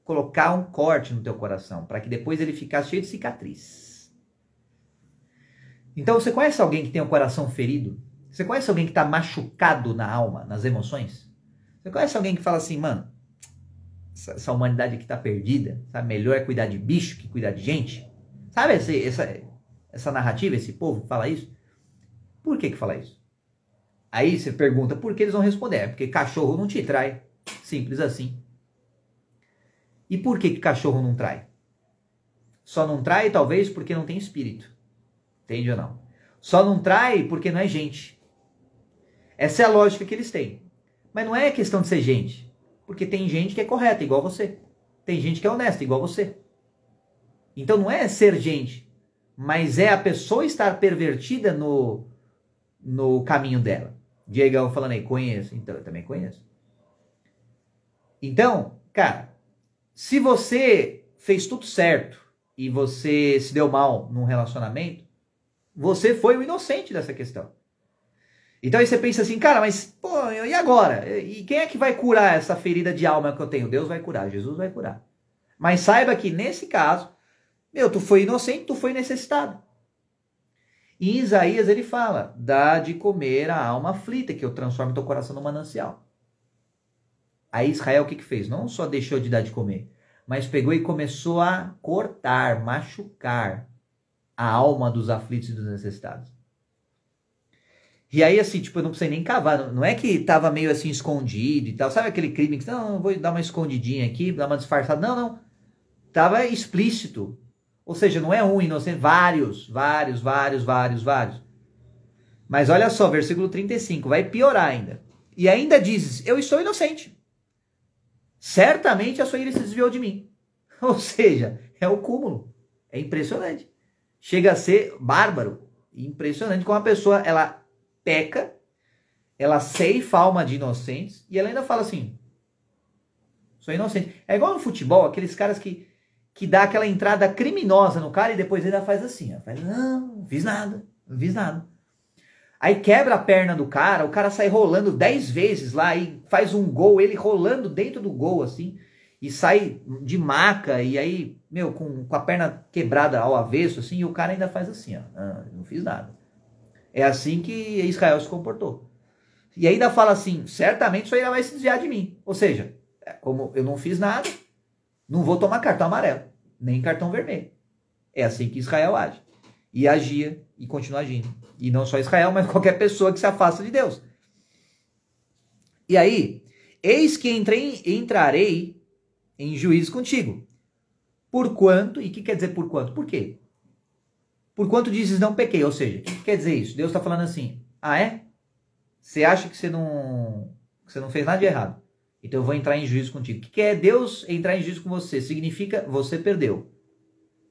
colocar um corte no teu coração, para que depois ele ficasse cheio de cicatriz. Então, você conhece alguém que tem o coração ferido? Você conhece alguém que está machucado na alma, nas emoções? Você conhece alguém que fala assim, mano, essa humanidade aqui está perdida, sabe? Melhor é cuidar de bicho que cuidar de gente? Sabe essa narrativa, esse povo que fala isso? Por que fala isso? Aí você pergunta, por que eles vão responder? É porque cachorro não te trai. Simples assim. E por que cachorro não trai? Só não trai, talvez, porque não tem espírito. Entende ou não? Só não trai porque não é gente. Essa é a lógica que eles têm. Mas não é questão de ser gente. Porque tem gente que é correta, igual você. Tem gente que é honesta, igual você. Então não é ser gente. Mas é a pessoa estar pervertida no caminho dela. Diegão falando aí, conheço. Então, eu também conheço. Então, cara, se você fez tudo certo e você se deu mal num relacionamento, você foi o inocente dessa questão. Então aí você pensa assim, cara, mas, pô, e agora? E quem é que vai curar essa ferida de alma que eu tenho? Deus vai curar, Jesus vai curar. Mas saiba que nesse caso, tu foi inocente, tu foi necessitado. Em Isaías ele fala, dá de comer a alma aflita, que eu transformo teu coração num manancial. Aí Israel o que fez? Não só deixou de dar de comer, mas pegou e começou a cortar, machucar a alma dos aflitos e dos necessitados. E aí assim, eu não precisei nem cavar, não é que tava meio assim escondido e tal, sabe aquele crime que, não, vou dar uma escondidinha aqui, dar uma disfarçada, não, tava explícito. Ou seja, não é um inocente, vários. Mas olha só, versículo 35, vai piorar ainda. E ainda dizes, eu estou inocente. Certamente a sua ira se desviou de mim. Ou seja, é o cúmulo. É impressionante. Chega a ser bárbaro. Impressionante como a pessoa, ela peca, ela ceifa a alma de inocentes e ela ainda fala assim, sou inocente. É igual no futebol, aqueles caras que dá aquela entrada criminosa no cara e depois ainda faz assim, ó. Faz, não fiz nada. Aí quebra a perna do cara, o cara sai rolando 10 vezes lá e faz um gol, ele rolando dentro do gol, assim, e sai de maca, e aí, com a perna quebrada ao avesso, assim, e o cara ainda faz assim, ó. Não fiz nada. É assim que Israel se comportou. E ainda fala assim, certamente isso aí vai se desviar de mim. Ou seja, como eu não fiz nada, não vou tomar cartão amarelo, nem cartão vermelho. É assim que Israel age. E agia e continua agindo. E não só Israel, mas qualquer pessoa que se afasta de Deus. E aí, eis que entrarei em juízo contigo. Porquanto, e o que quer dizer porquanto? Por quê? Porquanto dizes não pequei, ou seja, o que quer dizer isso? Deus está falando assim, Você acha que você não fez nada de errado. Então eu vou entrar em juízo contigo. O que é Deus entrar em juízo com você? Significa você perdeu.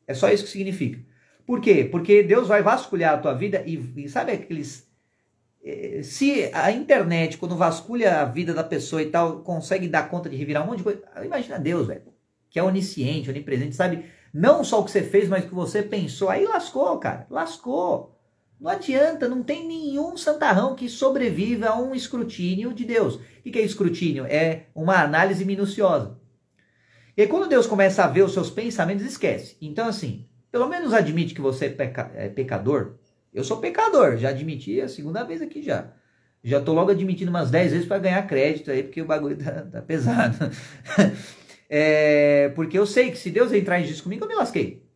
É só isso que significa. Por quê? Porque Deus vai vasculhar a tua vida e sabe aqueles... Se a internet, quando vasculha a vida da pessoa e tal, consegue dar conta de revirar um monte de coisa, imagina Deus, velho, que é onisciente, onipresente, sabe? Não só o que você fez, mas o que você pensou. Aí lascou, cara, lascou. Não adianta, não tem nenhum santarrão que sobreviva a um escrutínio de Deus. O que é escrutínio? É uma análise minuciosa. E aí, quando Deus começa a ver os seus pensamentos, esquece. Então, assim, pelo menos admite que você é pecador. Eu sou pecador, já admiti a segunda vez aqui já. Já tô logo admitindo umas 10 vezes para ganhar crédito aí, porque o bagulho tá pesado. Porque eu sei que se Deus entrar em juízo comigo, eu me lasquei.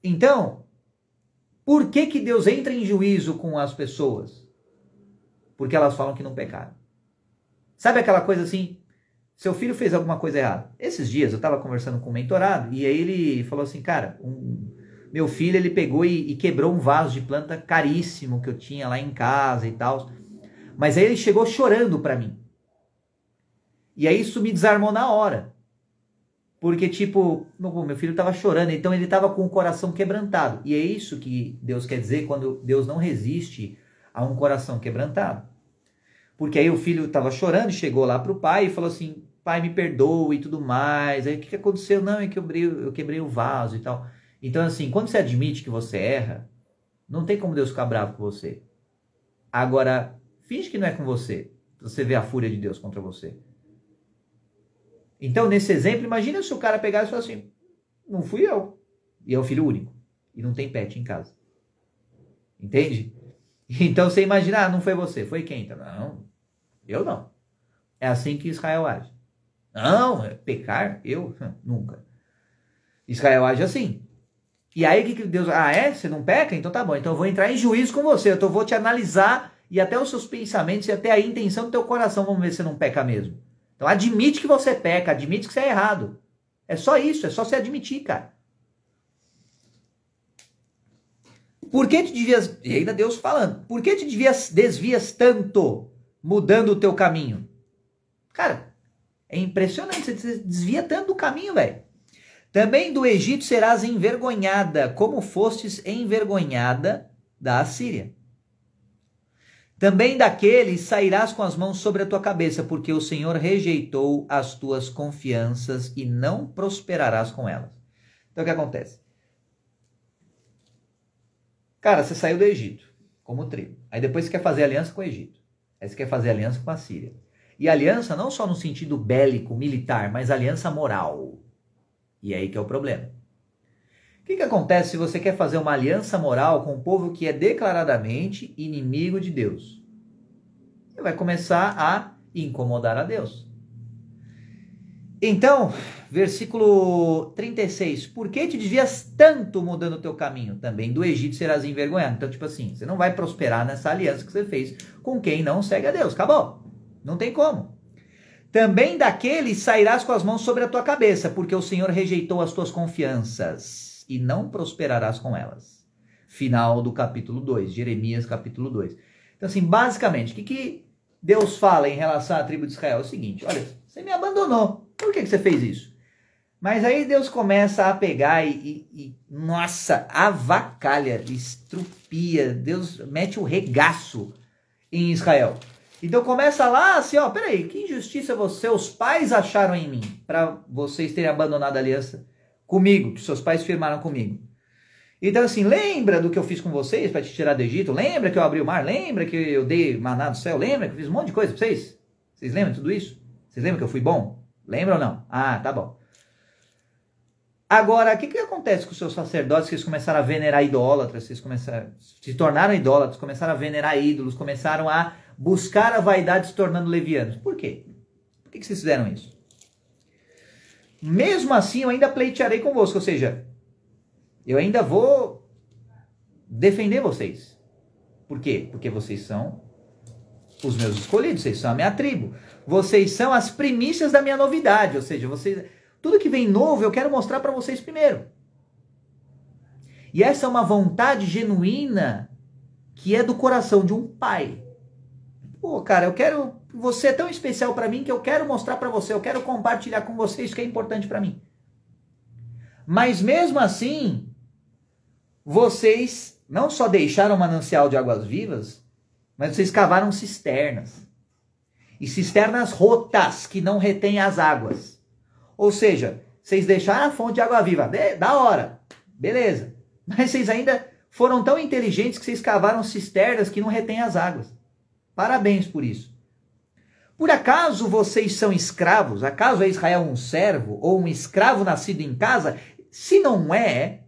Então, por que Deus entra em juízo com as pessoas? Porque elas falam que não pecaram. Sabe aquela coisa assim, seu filho fez alguma coisa errada. Esses dias eu estava conversando com um mentorado, e aí ele falou assim, cara, meu filho ele pegou e quebrou um vaso de planta caríssimo que eu tinha lá em casa e tal. Mas aí ele chegou chorando para mim. E aí isso me desarmou na hora. Porque, tipo, meu filho estava chorando, então ele estava com o coração quebrantado. E é isso que Deus quer dizer quando Deus não resiste a um coração quebrantado. Porque aí o filho estava chorando, chegou lá para o pai e falou assim, pai, me perdoa e tudo mais. Aí o que aconteceu? Não, é que eu quebrei o vaso e tal. Então, assim, quando você admite que você erra, não tem como Deus ficar bravo com você. Agora, finge que não é com você. Você vê a fúria de Deus contra você. Então, nesse exemplo, imagina se o cara pegasse e falasse assim, não fui eu. E é o filho único. E não tem pet em casa. Entende? Então, você imagina, não foi você. Foi quem? Então, não, eu não. É assim que Israel age. Não, pecar? Eu? Nunca. Israel age assim. E aí, o que Deus... você não peca? Então tá bom. Então eu vou entrar em juízo com você. Então eu vou te analisar e até os seus pensamentos e até a intenção do teu coração. Vamos ver se você não peca mesmo. Então admite que você peca, admite que você é errado. É só isso, é só você admitir, cara. Por que te desvias... E ainda Deus falando. Por que te desvias tanto mudando o teu caminho? Cara, é impressionante. Você desvia tanto do caminho, velho. Também do Egito serás envergonhada, como fostes envergonhada da Assíria. Também daqueles sairás com as mãos sobre a tua cabeça, porque o Senhor rejeitou as tuas confianças e não prosperarás com elas. Então o que acontece? Cara, você saiu do Egito, como tribo. Aí depois você quer fazer aliança com o Egito. Aí você quer fazer aliança com a Síria. E aliança não só no sentido bélico, militar, mas aliança moral. E aí que é o problema. O que acontece se você quer fazer uma aliança moral com um povo que é declaradamente inimigo de Deus? Você vai começar a incomodar a Deus. Então, versículo 36. Por que te desvias tanto mudando o teu caminho? Também do Egito serás envergonhado. Então, tipo assim, você não vai prosperar nessa aliança que você fez com quem não segue a Deus. Acabou. Não tem como. Também daqueles sairás com as mãos sobre a tua cabeça, porque o Senhor rejeitou as tuas confianças e não prosperarás com elas. Final do capítulo 2, Jeremias capítulo 2. Então assim, basicamente, o que Deus fala em relação à tribo de Israel? É o seguinte, olha, você me abandonou, por que você fez isso? Mas aí Deus começa a pegar nossa, avacalha, estrupia, Deus mete o regaço em Israel. Então começa lá assim, ó, peraí, que injustiça seus pais acharam em mim para vocês terem abandonado a aliança comigo, que seus pais firmaram comigo. Então assim, lembra do que eu fiz com vocês para te tirar do Egito? Lembra que eu abri o mar? Lembra que eu dei maná do céu? Lembra que eu fiz um monte de coisa para vocês? Vocês lembram de tudo isso? Vocês lembram que eu fui bom? Lembra ou não? Ah, tá bom. Agora, o que acontece com os seus sacerdotes que eles começaram a venerar idólatras, se tornaram idólatras, começaram a venerar ídolos, começaram a buscar a vaidade se tornando levianos? Por quê? Por que vocês fizeram isso? Mesmo assim, eu ainda pleitearei convosco, ou seja, eu ainda vou defender vocês. Por quê? Porque vocês são os meus escolhidos, vocês são a minha tribo. Vocês são as primícias da minha novidade, ou seja, tudo que vem novo eu quero mostrar para vocês primeiro. E essa é uma vontade genuína que é do coração de um pai. Pô, cara, você é tão especial para mim que eu quero mostrar para você, eu quero compartilhar com você isso que é importante para mim. Mas mesmo assim, vocês não só deixaram um manancial de águas vivas, mas vocês cavaram cisternas. E cisternas rotas, que não retêm as águas. Ou seja, vocês deixaram a fonte de água viva. Da hora. Beleza. Mas vocês ainda foram tão inteligentes que vocês cavaram cisternas que não retêm as águas. Parabéns por isso. Por acaso vocês são escravos? Acaso é Israel um servo ou um escravo nascido em casa? Se não é,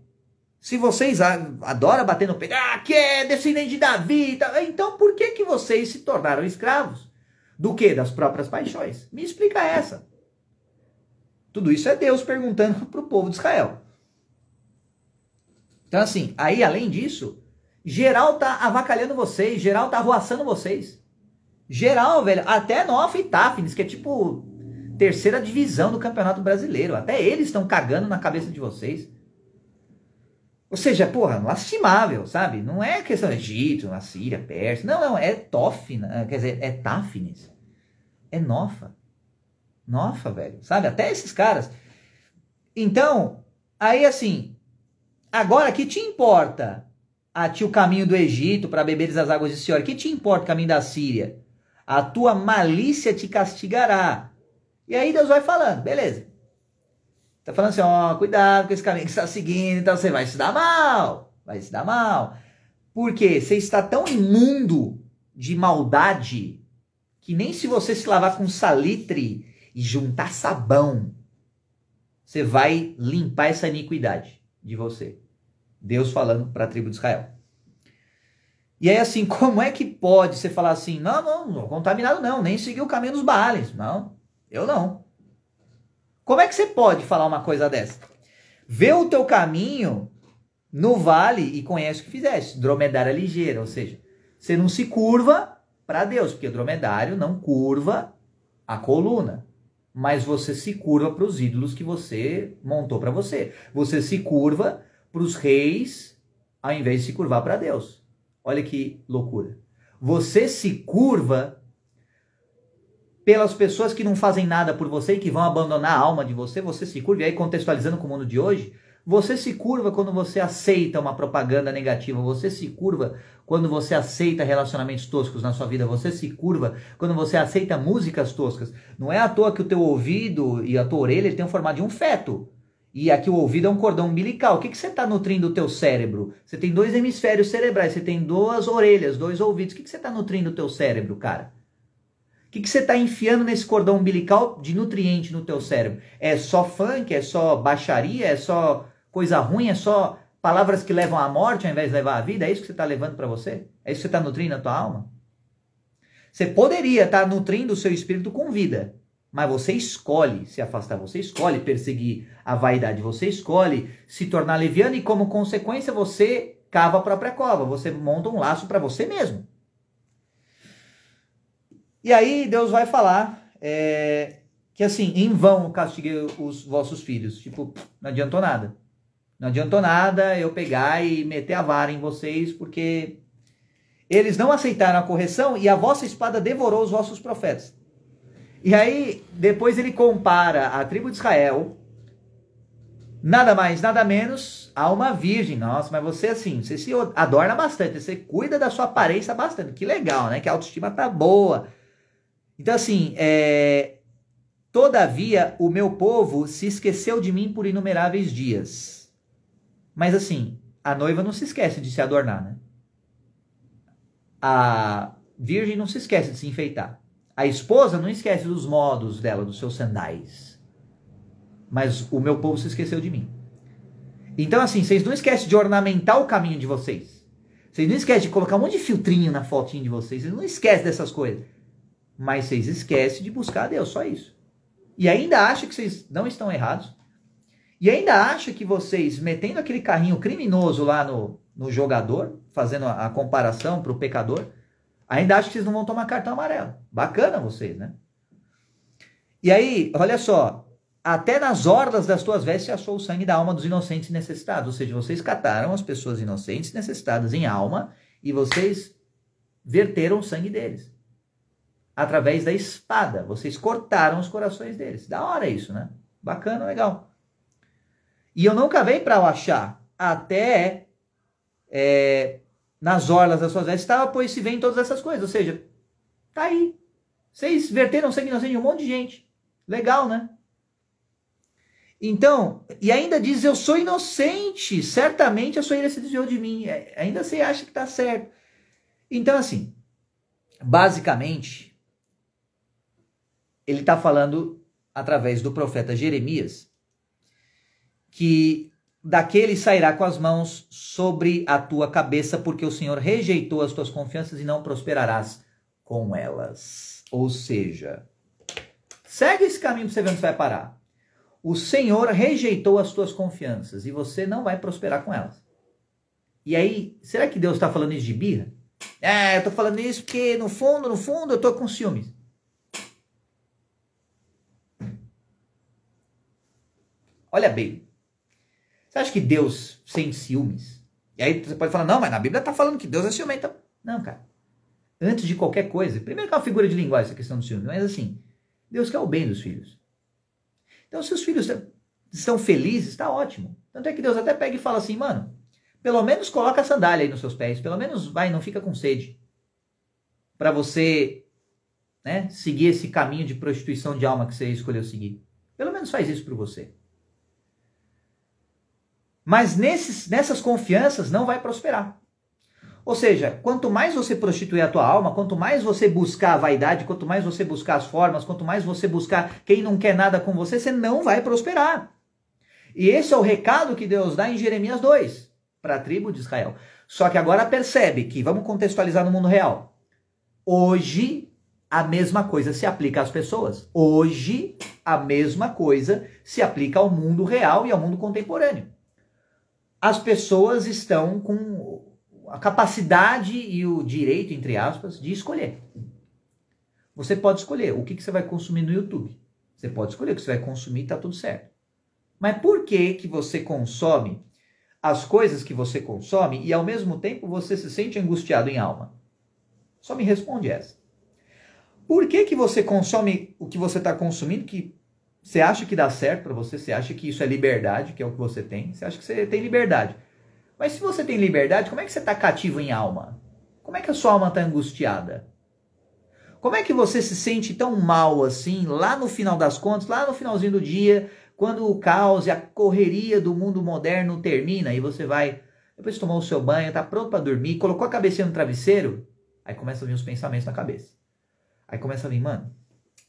se vocês adoram bater no peito, que é descendente de Davi, então por que vocês se tornaram escravos? Do quê? Das próprias paixões. Me explica essa. Tudo isso é Deus perguntando para o povo de Israel. Então assim, aí além disso, geral tá avacalhando vocês, geral tá arruaçando vocês. Geral, velho, até Nofa e Tafnis, que é tipo terceira divisão do Campeonato Brasileiro. Até eles estão cagando na cabeça de vocês. Ou seja, porra, lastimável, sabe? Não é questão do Egito, na Síria, Pérsia. Não, é Tofna, quer dizer, é Tafnis. É Nofa. Nofa, velho, sabe? Até esses caras. Então, aí assim, agora que te importa a ti o caminho do Egito para beberes as águas de Sior? Que te importa o caminho da Síria? A tua malícia te castigará. E aí Deus vai falando, beleza. Tá falando assim, ó, cuidado com esse caminho que você está seguindo, então você vai se dar mal. Vai se dar mal. Por quê? Você está tão imundo de maldade que nem se você se lavar com salitre e juntar sabão, você vai limpar essa iniquidade de você. Deus falando para a tribo de Israel. E aí assim, como é que pode você falar assim, não, contaminado não, nem seguir o caminho dos Baales. Não, eu não. Como é que você pode falar uma coisa dessa? Vê o teu caminho no vale e conhece o que fizeste. Dromedária ligeira, ou seja, você não se curva para Deus, porque o dromedário não curva a coluna, mas você se curva para os ídolos que você montou para você. Você se curva para os reis, ao invés de se curvar para Deus. Olha que loucura. Você se curva pelas pessoas que não fazem nada por você e que vão abandonar a alma de você. Você se curva, e aí contextualizando com o mundo de hoje, você se curva quando você aceita uma propaganda negativa. Você se curva quando você aceita relacionamentos toscos na sua vida. Você se curva quando você aceita músicas toscas. Não é à toa que o teu ouvido e a tua orelha tem o formato de um feto. E aqui o ouvido é um cordão umbilical. O que você está nutrindo o teu cérebro? Você tem 2 hemisférios cerebrais, você tem 2 orelhas, 2 ouvidos. O que você está nutrindo o teu cérebro, cara? O que você está enfiando nesse cordão umbilical de nutriente no teu cérebro? É só funk? É só baixaria? É só coisa ruim? É só palavras que levam à morte ao invés de levar à vida? É isso que você está levando para você? É isso que você está nutrindo a tua alma? Você poderia estar nutrindo o seu espírito com vida, mas você escolhe se afastar, você escolhe perseguir a vaidade, você escolhe se tornar leviano e como consequência você cava a própria cova, você monta um laço para você mesmo. E aí Deus vai falar que assim, em vão castiguei os vossos filhos. Tipo, não adiantou nada. Não adiantou nada eu pegar e meter a vara em vocês, porque eles não aceitaram a correção e a vossa espada devorou os vossos profetas. E aí, depois ele compara a tribo de Israel, nada mais, nada menos, a uma virgem. Nossa, mas você assim, você se adorna bastante, você cuida da sua aparência bastante. Que legal, né? Que a autoestima tá boa. Então assim, todavia o meu povo se esqueceu de mim por inumeráveis dias. Mas assim, a noiva não se esquece de se adornar, né? A virgem não se esquece de se enfeitar. A esposa não esquece dos modos dela, dos seus sandais. Mas o meu povo se esqueceu de mim. Então assim, vocês não esquecem de ornamentar o caminho de vocês. Vocês não esquecem de colocar um monte de filtrinho na fotinha de vocês. Vocês não esquecem dessas coisas. Mas vocês esquecem de buscar a Deus, só isso. E ainda acham que vocês não estão errados. E ainda acham que vocês, metendo aquele carrinho criminoso lá no jogador, fazendo a comparação para o pecador, ainda acham que vocês não vão tomar cartão amarelo. Bacana vocês, né? E aí, olha só, até nas orlas das tuas vestes se achou o sangue da alma dos inocentes e necessitados. Ou seja, vocês cataram as pessoas inocentes e necessitadas em alma e vocês verteram o sangue deles. Através da espada. Vocês cortaram os corações deles. Da hora isso, né? Bacana, legal. E eu não cavei para o achar. Até nas orlas das suas vestes estava, pois se vê em todas essas coisas. Ou seja, tá aí. Vocês verteram sangue inocente de um monte de gente. Legal, né? Então, e ainda diz, eu sou inocente, certamente a sua ira se desviou de mim. Ainda você acha que tá certo. Então, assim, basicamente, ele está falando, através do profeta Jeremias, que daquele sairá com as mãos sobre a tua cabeça, porque o Senhor rejeitou as tuas confianças e não prosperarás com elas. Ou seja, segue esse caminho para você ver onde você vai parar. O Senhor rejeitou as tuas confianças e você não vai prosperar com elas. E aí, será que Deus está falando isso de birra? Eu estou falando isso porque no fundo, eu estou com ciúmes. Olha bem, você acha que Deus sente ciúmes? E aí você pode falar, não, mas na Bíblia está falando que Deus é ciumento. Não, cara. Antes de qualquer coisa, primeiro que é uma figura de linguagem essa questão do ciúme, mas assim, Deus quer o bem dos filhos. Então se os filhos estão felizes, está ótimo. Tanto é que Deus até pega e fala assim, mano, pelo menos coloca a sandália aí nos seus pés, pelo menos vai, não fica com sede. Para você, né, seguir esse caminho de prostituição de alma que você escolheu seguir. Pelo menos faz isso por você. Mas nessas confianças não vai prosperar. Ou seja, quanto mais você prostituir a tua alma, quanto mais você buscar a vaidade, quanto mais você buscar as formas, quanto mais você buscar quem não quer nada com você, você não vai prosperar. E esse é o recado que Deus dá em Jeremias 2, para a tribo de Israel. Só que agora percebe que, vamos contextualizar no mundo real. Hoje, a mesma coisa se aplica às pessoas. Hoje, a mesma coisa se aplica ao mundo real e ao mundo contemporâneo. As pessoas estão com a capacidade e o direito, entre aspas, de escolher. Você pode escolher o que você vai consumir no YouTube. Você pode escolher o que você vai consumir e está tudo certo. Mas por que você consome as coisas que você consome e ao mesmo tempo você se sente angustiado em alma? Só me responde essa. Por que você consome o que você está consumindo que você acha que dá certo para você? Você acha que isso é liberdade, que é o que você tem? Você acha que você tem liberdade? Mas se você tem liberdade, como é que você está cativo em alma? Como é que a sua alma está angustiada? Como é que você se sente tão mal assim, lá no final das contas, lá no finalzinho do dia, quando o caos e a correria do mundo moderno termina e você vai, depois tomou o seu banho, está pronto para dormir, colocou a cabecinha no travesseiro, aí começa a vir os pensamentos na cabeça. Aí começa a vir, mano,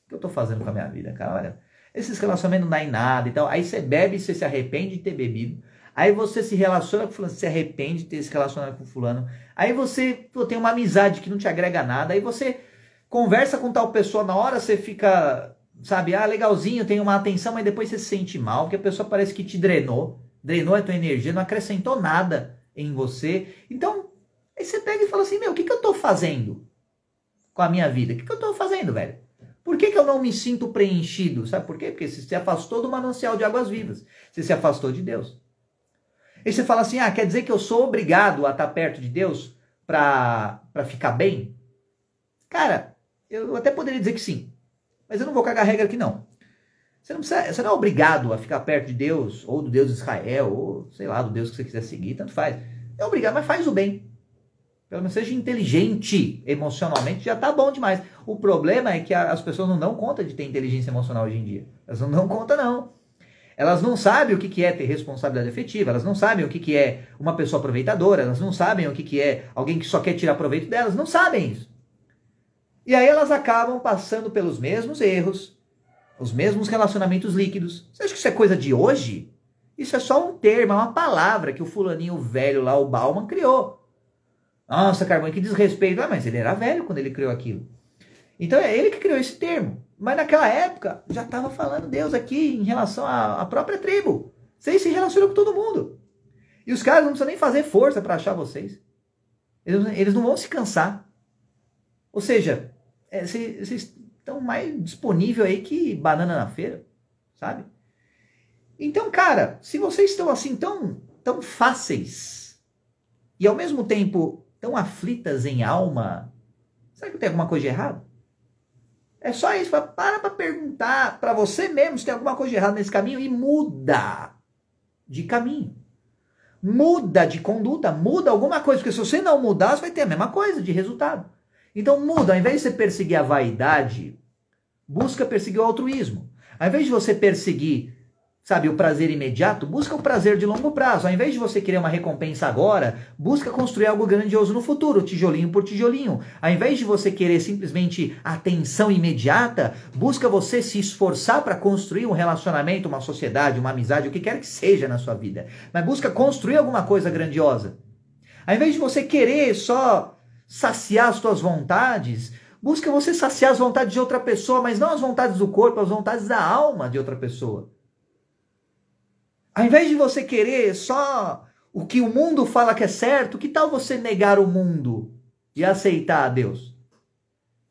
o que eu estou fazendo com a minha vida, cara? Olha, esses relacionamentos não dá em nada e tal. Aí você bebe, você se arrepende de ter bebido. Aí você se relaciona com fulano, se arrepende de ter se relacionado com fulano. Aí você tem uma amizade que não te agrega nada. Aí você conversa com tal pessoa, na hora você fica, sabe, legalzinho, tem uma atenção, mas depois você se sente mal, porque a pessoa parece que te drenou a tua energia, não acrescentou nada em você. Então, aí você pega e fala assim, meu, o que eu tô fazendo com a minha vida? O que eu tô fazendo, velho? Por que eu não me sinto preenchido? Sabe por quê? Porque você se afastou do manancial de águas vivas. Você se afastou de Deus. E você fala assim, quer dizer que eu sou obrigado a estar perto de Deus para ficar bem? Cara, eu até poderia dizer que sim. Mas eu não vou cagar regra aqui não. Você não é obrigado a ficar perto de Deus, ou do Deus de Israel, ou sei lá, do Deus que você quiser seguir, tanto faz. É obrigado, mas faz o bem. Pelo menos seja inteligente emocionalmente, já tá bom demais. O problema é que as pessoas não dão conta de ter inteligência emocional hoje em dia. Elas não dão conta, não. Elas não sabem o que é ter responsabilidade afetiva, elas não sabem o que é uma pessoa aproveitadora, elas não sabem o que é alguém que só quer tirar proveito delas, não sabem isso. E aí elas acabam passando pelos mesmos erros, os mesmos relacionamentos líquidos. Você acha que isso é coisa de hoje? Isso é só um termo, é uma palavra que o fulaninho velho lá, o Bauman, criou. Nossa, Carmão, que desrespeito. Mas ele era velho quando ele criou aquilo. Então é ele que criou esse termo. Mas naquela época já estava falando Deus aqui em relação à própria tribo. Vocês se relacionam com todo mundo. E os caras não precisam nem fazer força para achar vocês. Eles não vão se cansar. Ou seja, vocês estão mais disponíveis aí que banana na feira. Sabe? Então, cara, se vocês estão assim tão fáceis e ao mesmo tempo tão aflitas em alma, será que tem alguma coisa de errado? É só isso, para perguntar para você mesmo se tem alguma coisa de errado nesse caminho e muda de caminho. muda de conduta, muda alguma coisa, porque se você não mudar, você vai ter a mesma coisa de resultado. Então muda, ao invés de você perseguir a vaidade, busca perseguir o altruísmo. Ao invés de você perseguir, sabe, o prazer imediato, busca o prazer de longo prazo. Ao invés de você querer uma recompensa agora, busca construir algo grandioso no futuro, tijolinho por tijolinho. Ao invés de você querer simplesmente atenção imediata, busca você se esforçar para construir um relacionamento, uma sociedade, uma amizade, o que quer que seja na sua vida. Mas busca construir alguma coisa grandiosa. Ao invés de você querer só saciar as suas vontades, busca você saciar as vontades de outra pessoa, mas não as vontades do corpo, as vontades da alma de outra pessoa. Ao invés de você querer só o que o mundo fala que é certo, que tal você negar o mundo e aceitar a Deus?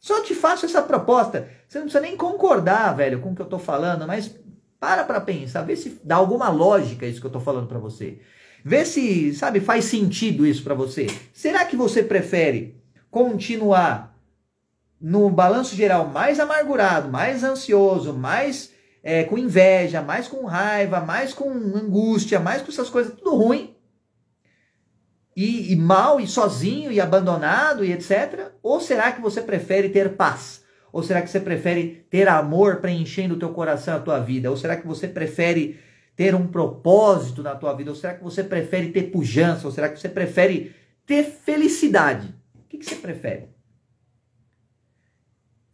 Só te faço essa proposta. Você não precisa nem concordar, velho, com o que eu tô falando, mas para pensar, vê se dá alguma lógica isso que eu tô falando para você. Vê se, sabe, faz sentido isso para você. Será que você prefere continuar no balanço geral mais amargurado, mais ansioso, mais com inveja, mais com raiva, mais com angústia, mais com essas coisas, tudo ruim, e mal, e sozinho, e abandonado, e etc. Ou será que você prefere ter paz? Ou será que você prefere ter amor preenchendo o teu coração, a tua vida? Ou será que você prefere ter um propósito na tua vida? Ou será que você prefere ter pujança? Ou será que você prefere ter felicidade? O que você prefere?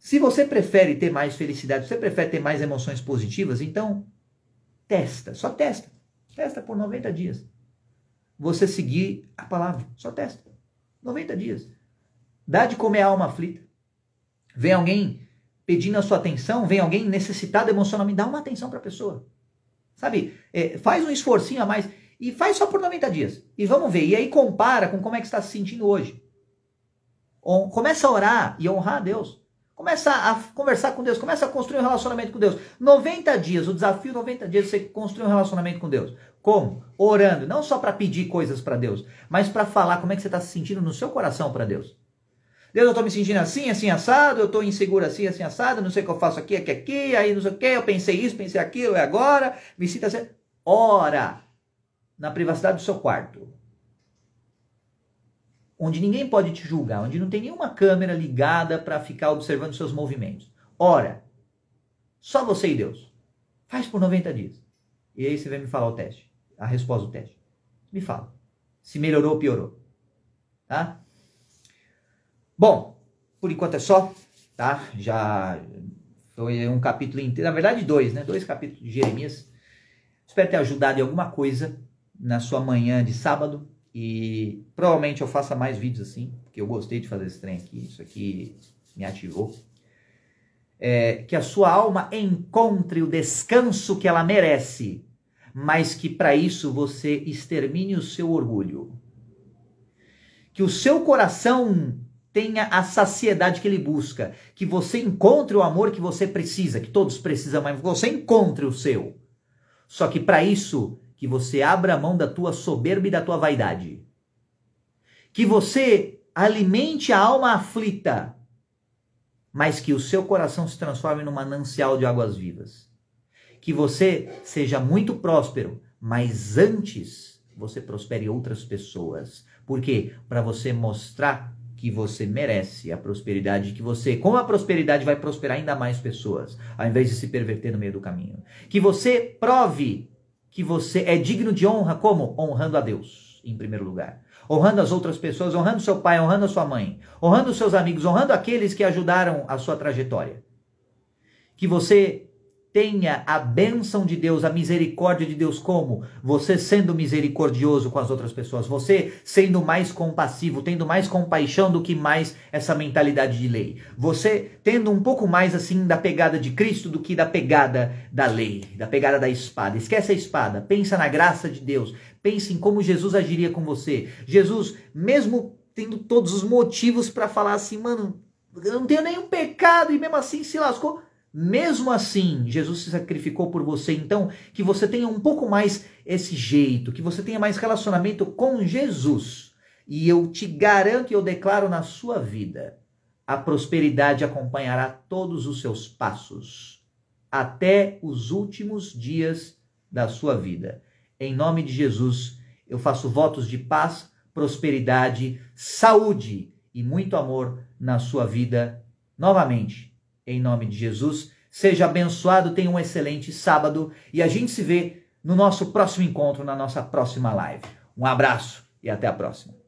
Se você prefere ter mais felicidade, se você prefere ter mais emoções positivas, então testa, só testa. Testa por 90 dias. Você seguir a palavra, só testa. 90 dias. Dá de comer a alma aflita. Vem alguém pedindo a sua atenção, vem alguém necessitado emocionalmente, dá uma atenção para a pessoa. Sabe, faz um esforcinho a mais e faz só por 90 dias. E vamos ver, e aí compara com como é que você está se sentindo hoje. Começa a orar e honrar a Deus. Começa a conversar com Deus, começa a construir um relacionamento com Deus. 90 dias, o desafio 90 dias você construir um relacionamento com Deus. Como? Orando, não só para pedir coisas para Deus, mas para falar como é que você está se sentindo no seu coração para Deus. Deus, eu estou me sentindo assim, assim, assado, eu estou inseguro assim, assim, assado, não sei o que eu faço aqui, aí não sei o que, eu pensei isso, pensei aquilo, é agora, me sinta assim. Ora, na privacidade do seu quarto. Onde ninguém pode te julgar, onde não tem nenhuma câmera ligada para ficar observando seus movimentos. Ora, só você e Deus. Faz por 90 dias. E aí você vai me falar o teste, a resposta do teste. Me fala. Se melhorou ou piorou. Tá? Bom, por enquanto é só, tá? Já foi um capítulo inteiro, na verdade 2, né? 2 capítulos de Jeremias. Espero ter ajudado em alguma coisa na sua manhã de sábado. E provavelmente eu faça mais vídeos assim, porque eu gostei de fazer esse trem aqui, isso aqui me ativou. Que a sua alma encontre o descanso que ela merece, mas que para isso você extermine o seu orgulho. Que o seu coração tenha a saciedade que ele busca, que você encontre o amor que você precisa, que todos precisam, mas você encontre o seu. Só que para isso, que você abra a mão da tua soberba e da tua vaidade. Que você alimente a alma aflita, mas que o seu coração se transforme num manancial de águas vivas. Que você seja muito próspero, mas antes você prospere outras pessoas. Por quê? Para você mostrar que você merece a prosperidade, que você, com a prosperidade, vai prosperar ainda mais pessoas, ao invés de se perverter no meio do caminho. Que você prove que você é digno de honra, como? Honrando a Deus, em primeiro lugar. Honrando as outras pessoas, honrando seu pai, honrando a sua mãe, honrando os seus amigos, honrando aqueles que ajudaram a sua trajetória. Que você tenha a bênção de Deus, a misericórdia de Deus, como? Você sendo misericordioso com as outras pessoas, você sendo mais compassivo, tendo mais compaixão do que mais essa mentalidade de lei. Você tendo um pouco mais assim da pegada de Cristo do que da pegada da lei, da pegada da espada. Esquece a espada, pensa na graça de Deus, pense em como Jesus agiria com você. Jesus, mesmo tendo todos os motivos para falar assim, mano, eu não tenho nenhum pecado e mesmo assim se lascou. Mesmo assim, Jesus se sacrificou por você, então que você tenha um pouco mais esse jeito, que você tenha mais relacionamento com Jesus. E eu te garanto e eu declaro na sua vida, a prosperidade acompanhará todos os seus passos, até os últimos dias da sua vida. Em nome de Jesus, eu faço votos de paz, prosperidade, saúde e muito amor na sua vida novamente. Em nome de Jesus, seja abençoado, tenha um excelente sábado e a gente se vê no nosso próximo encontro, na nossa próxima live. Um abraço e até a próxima.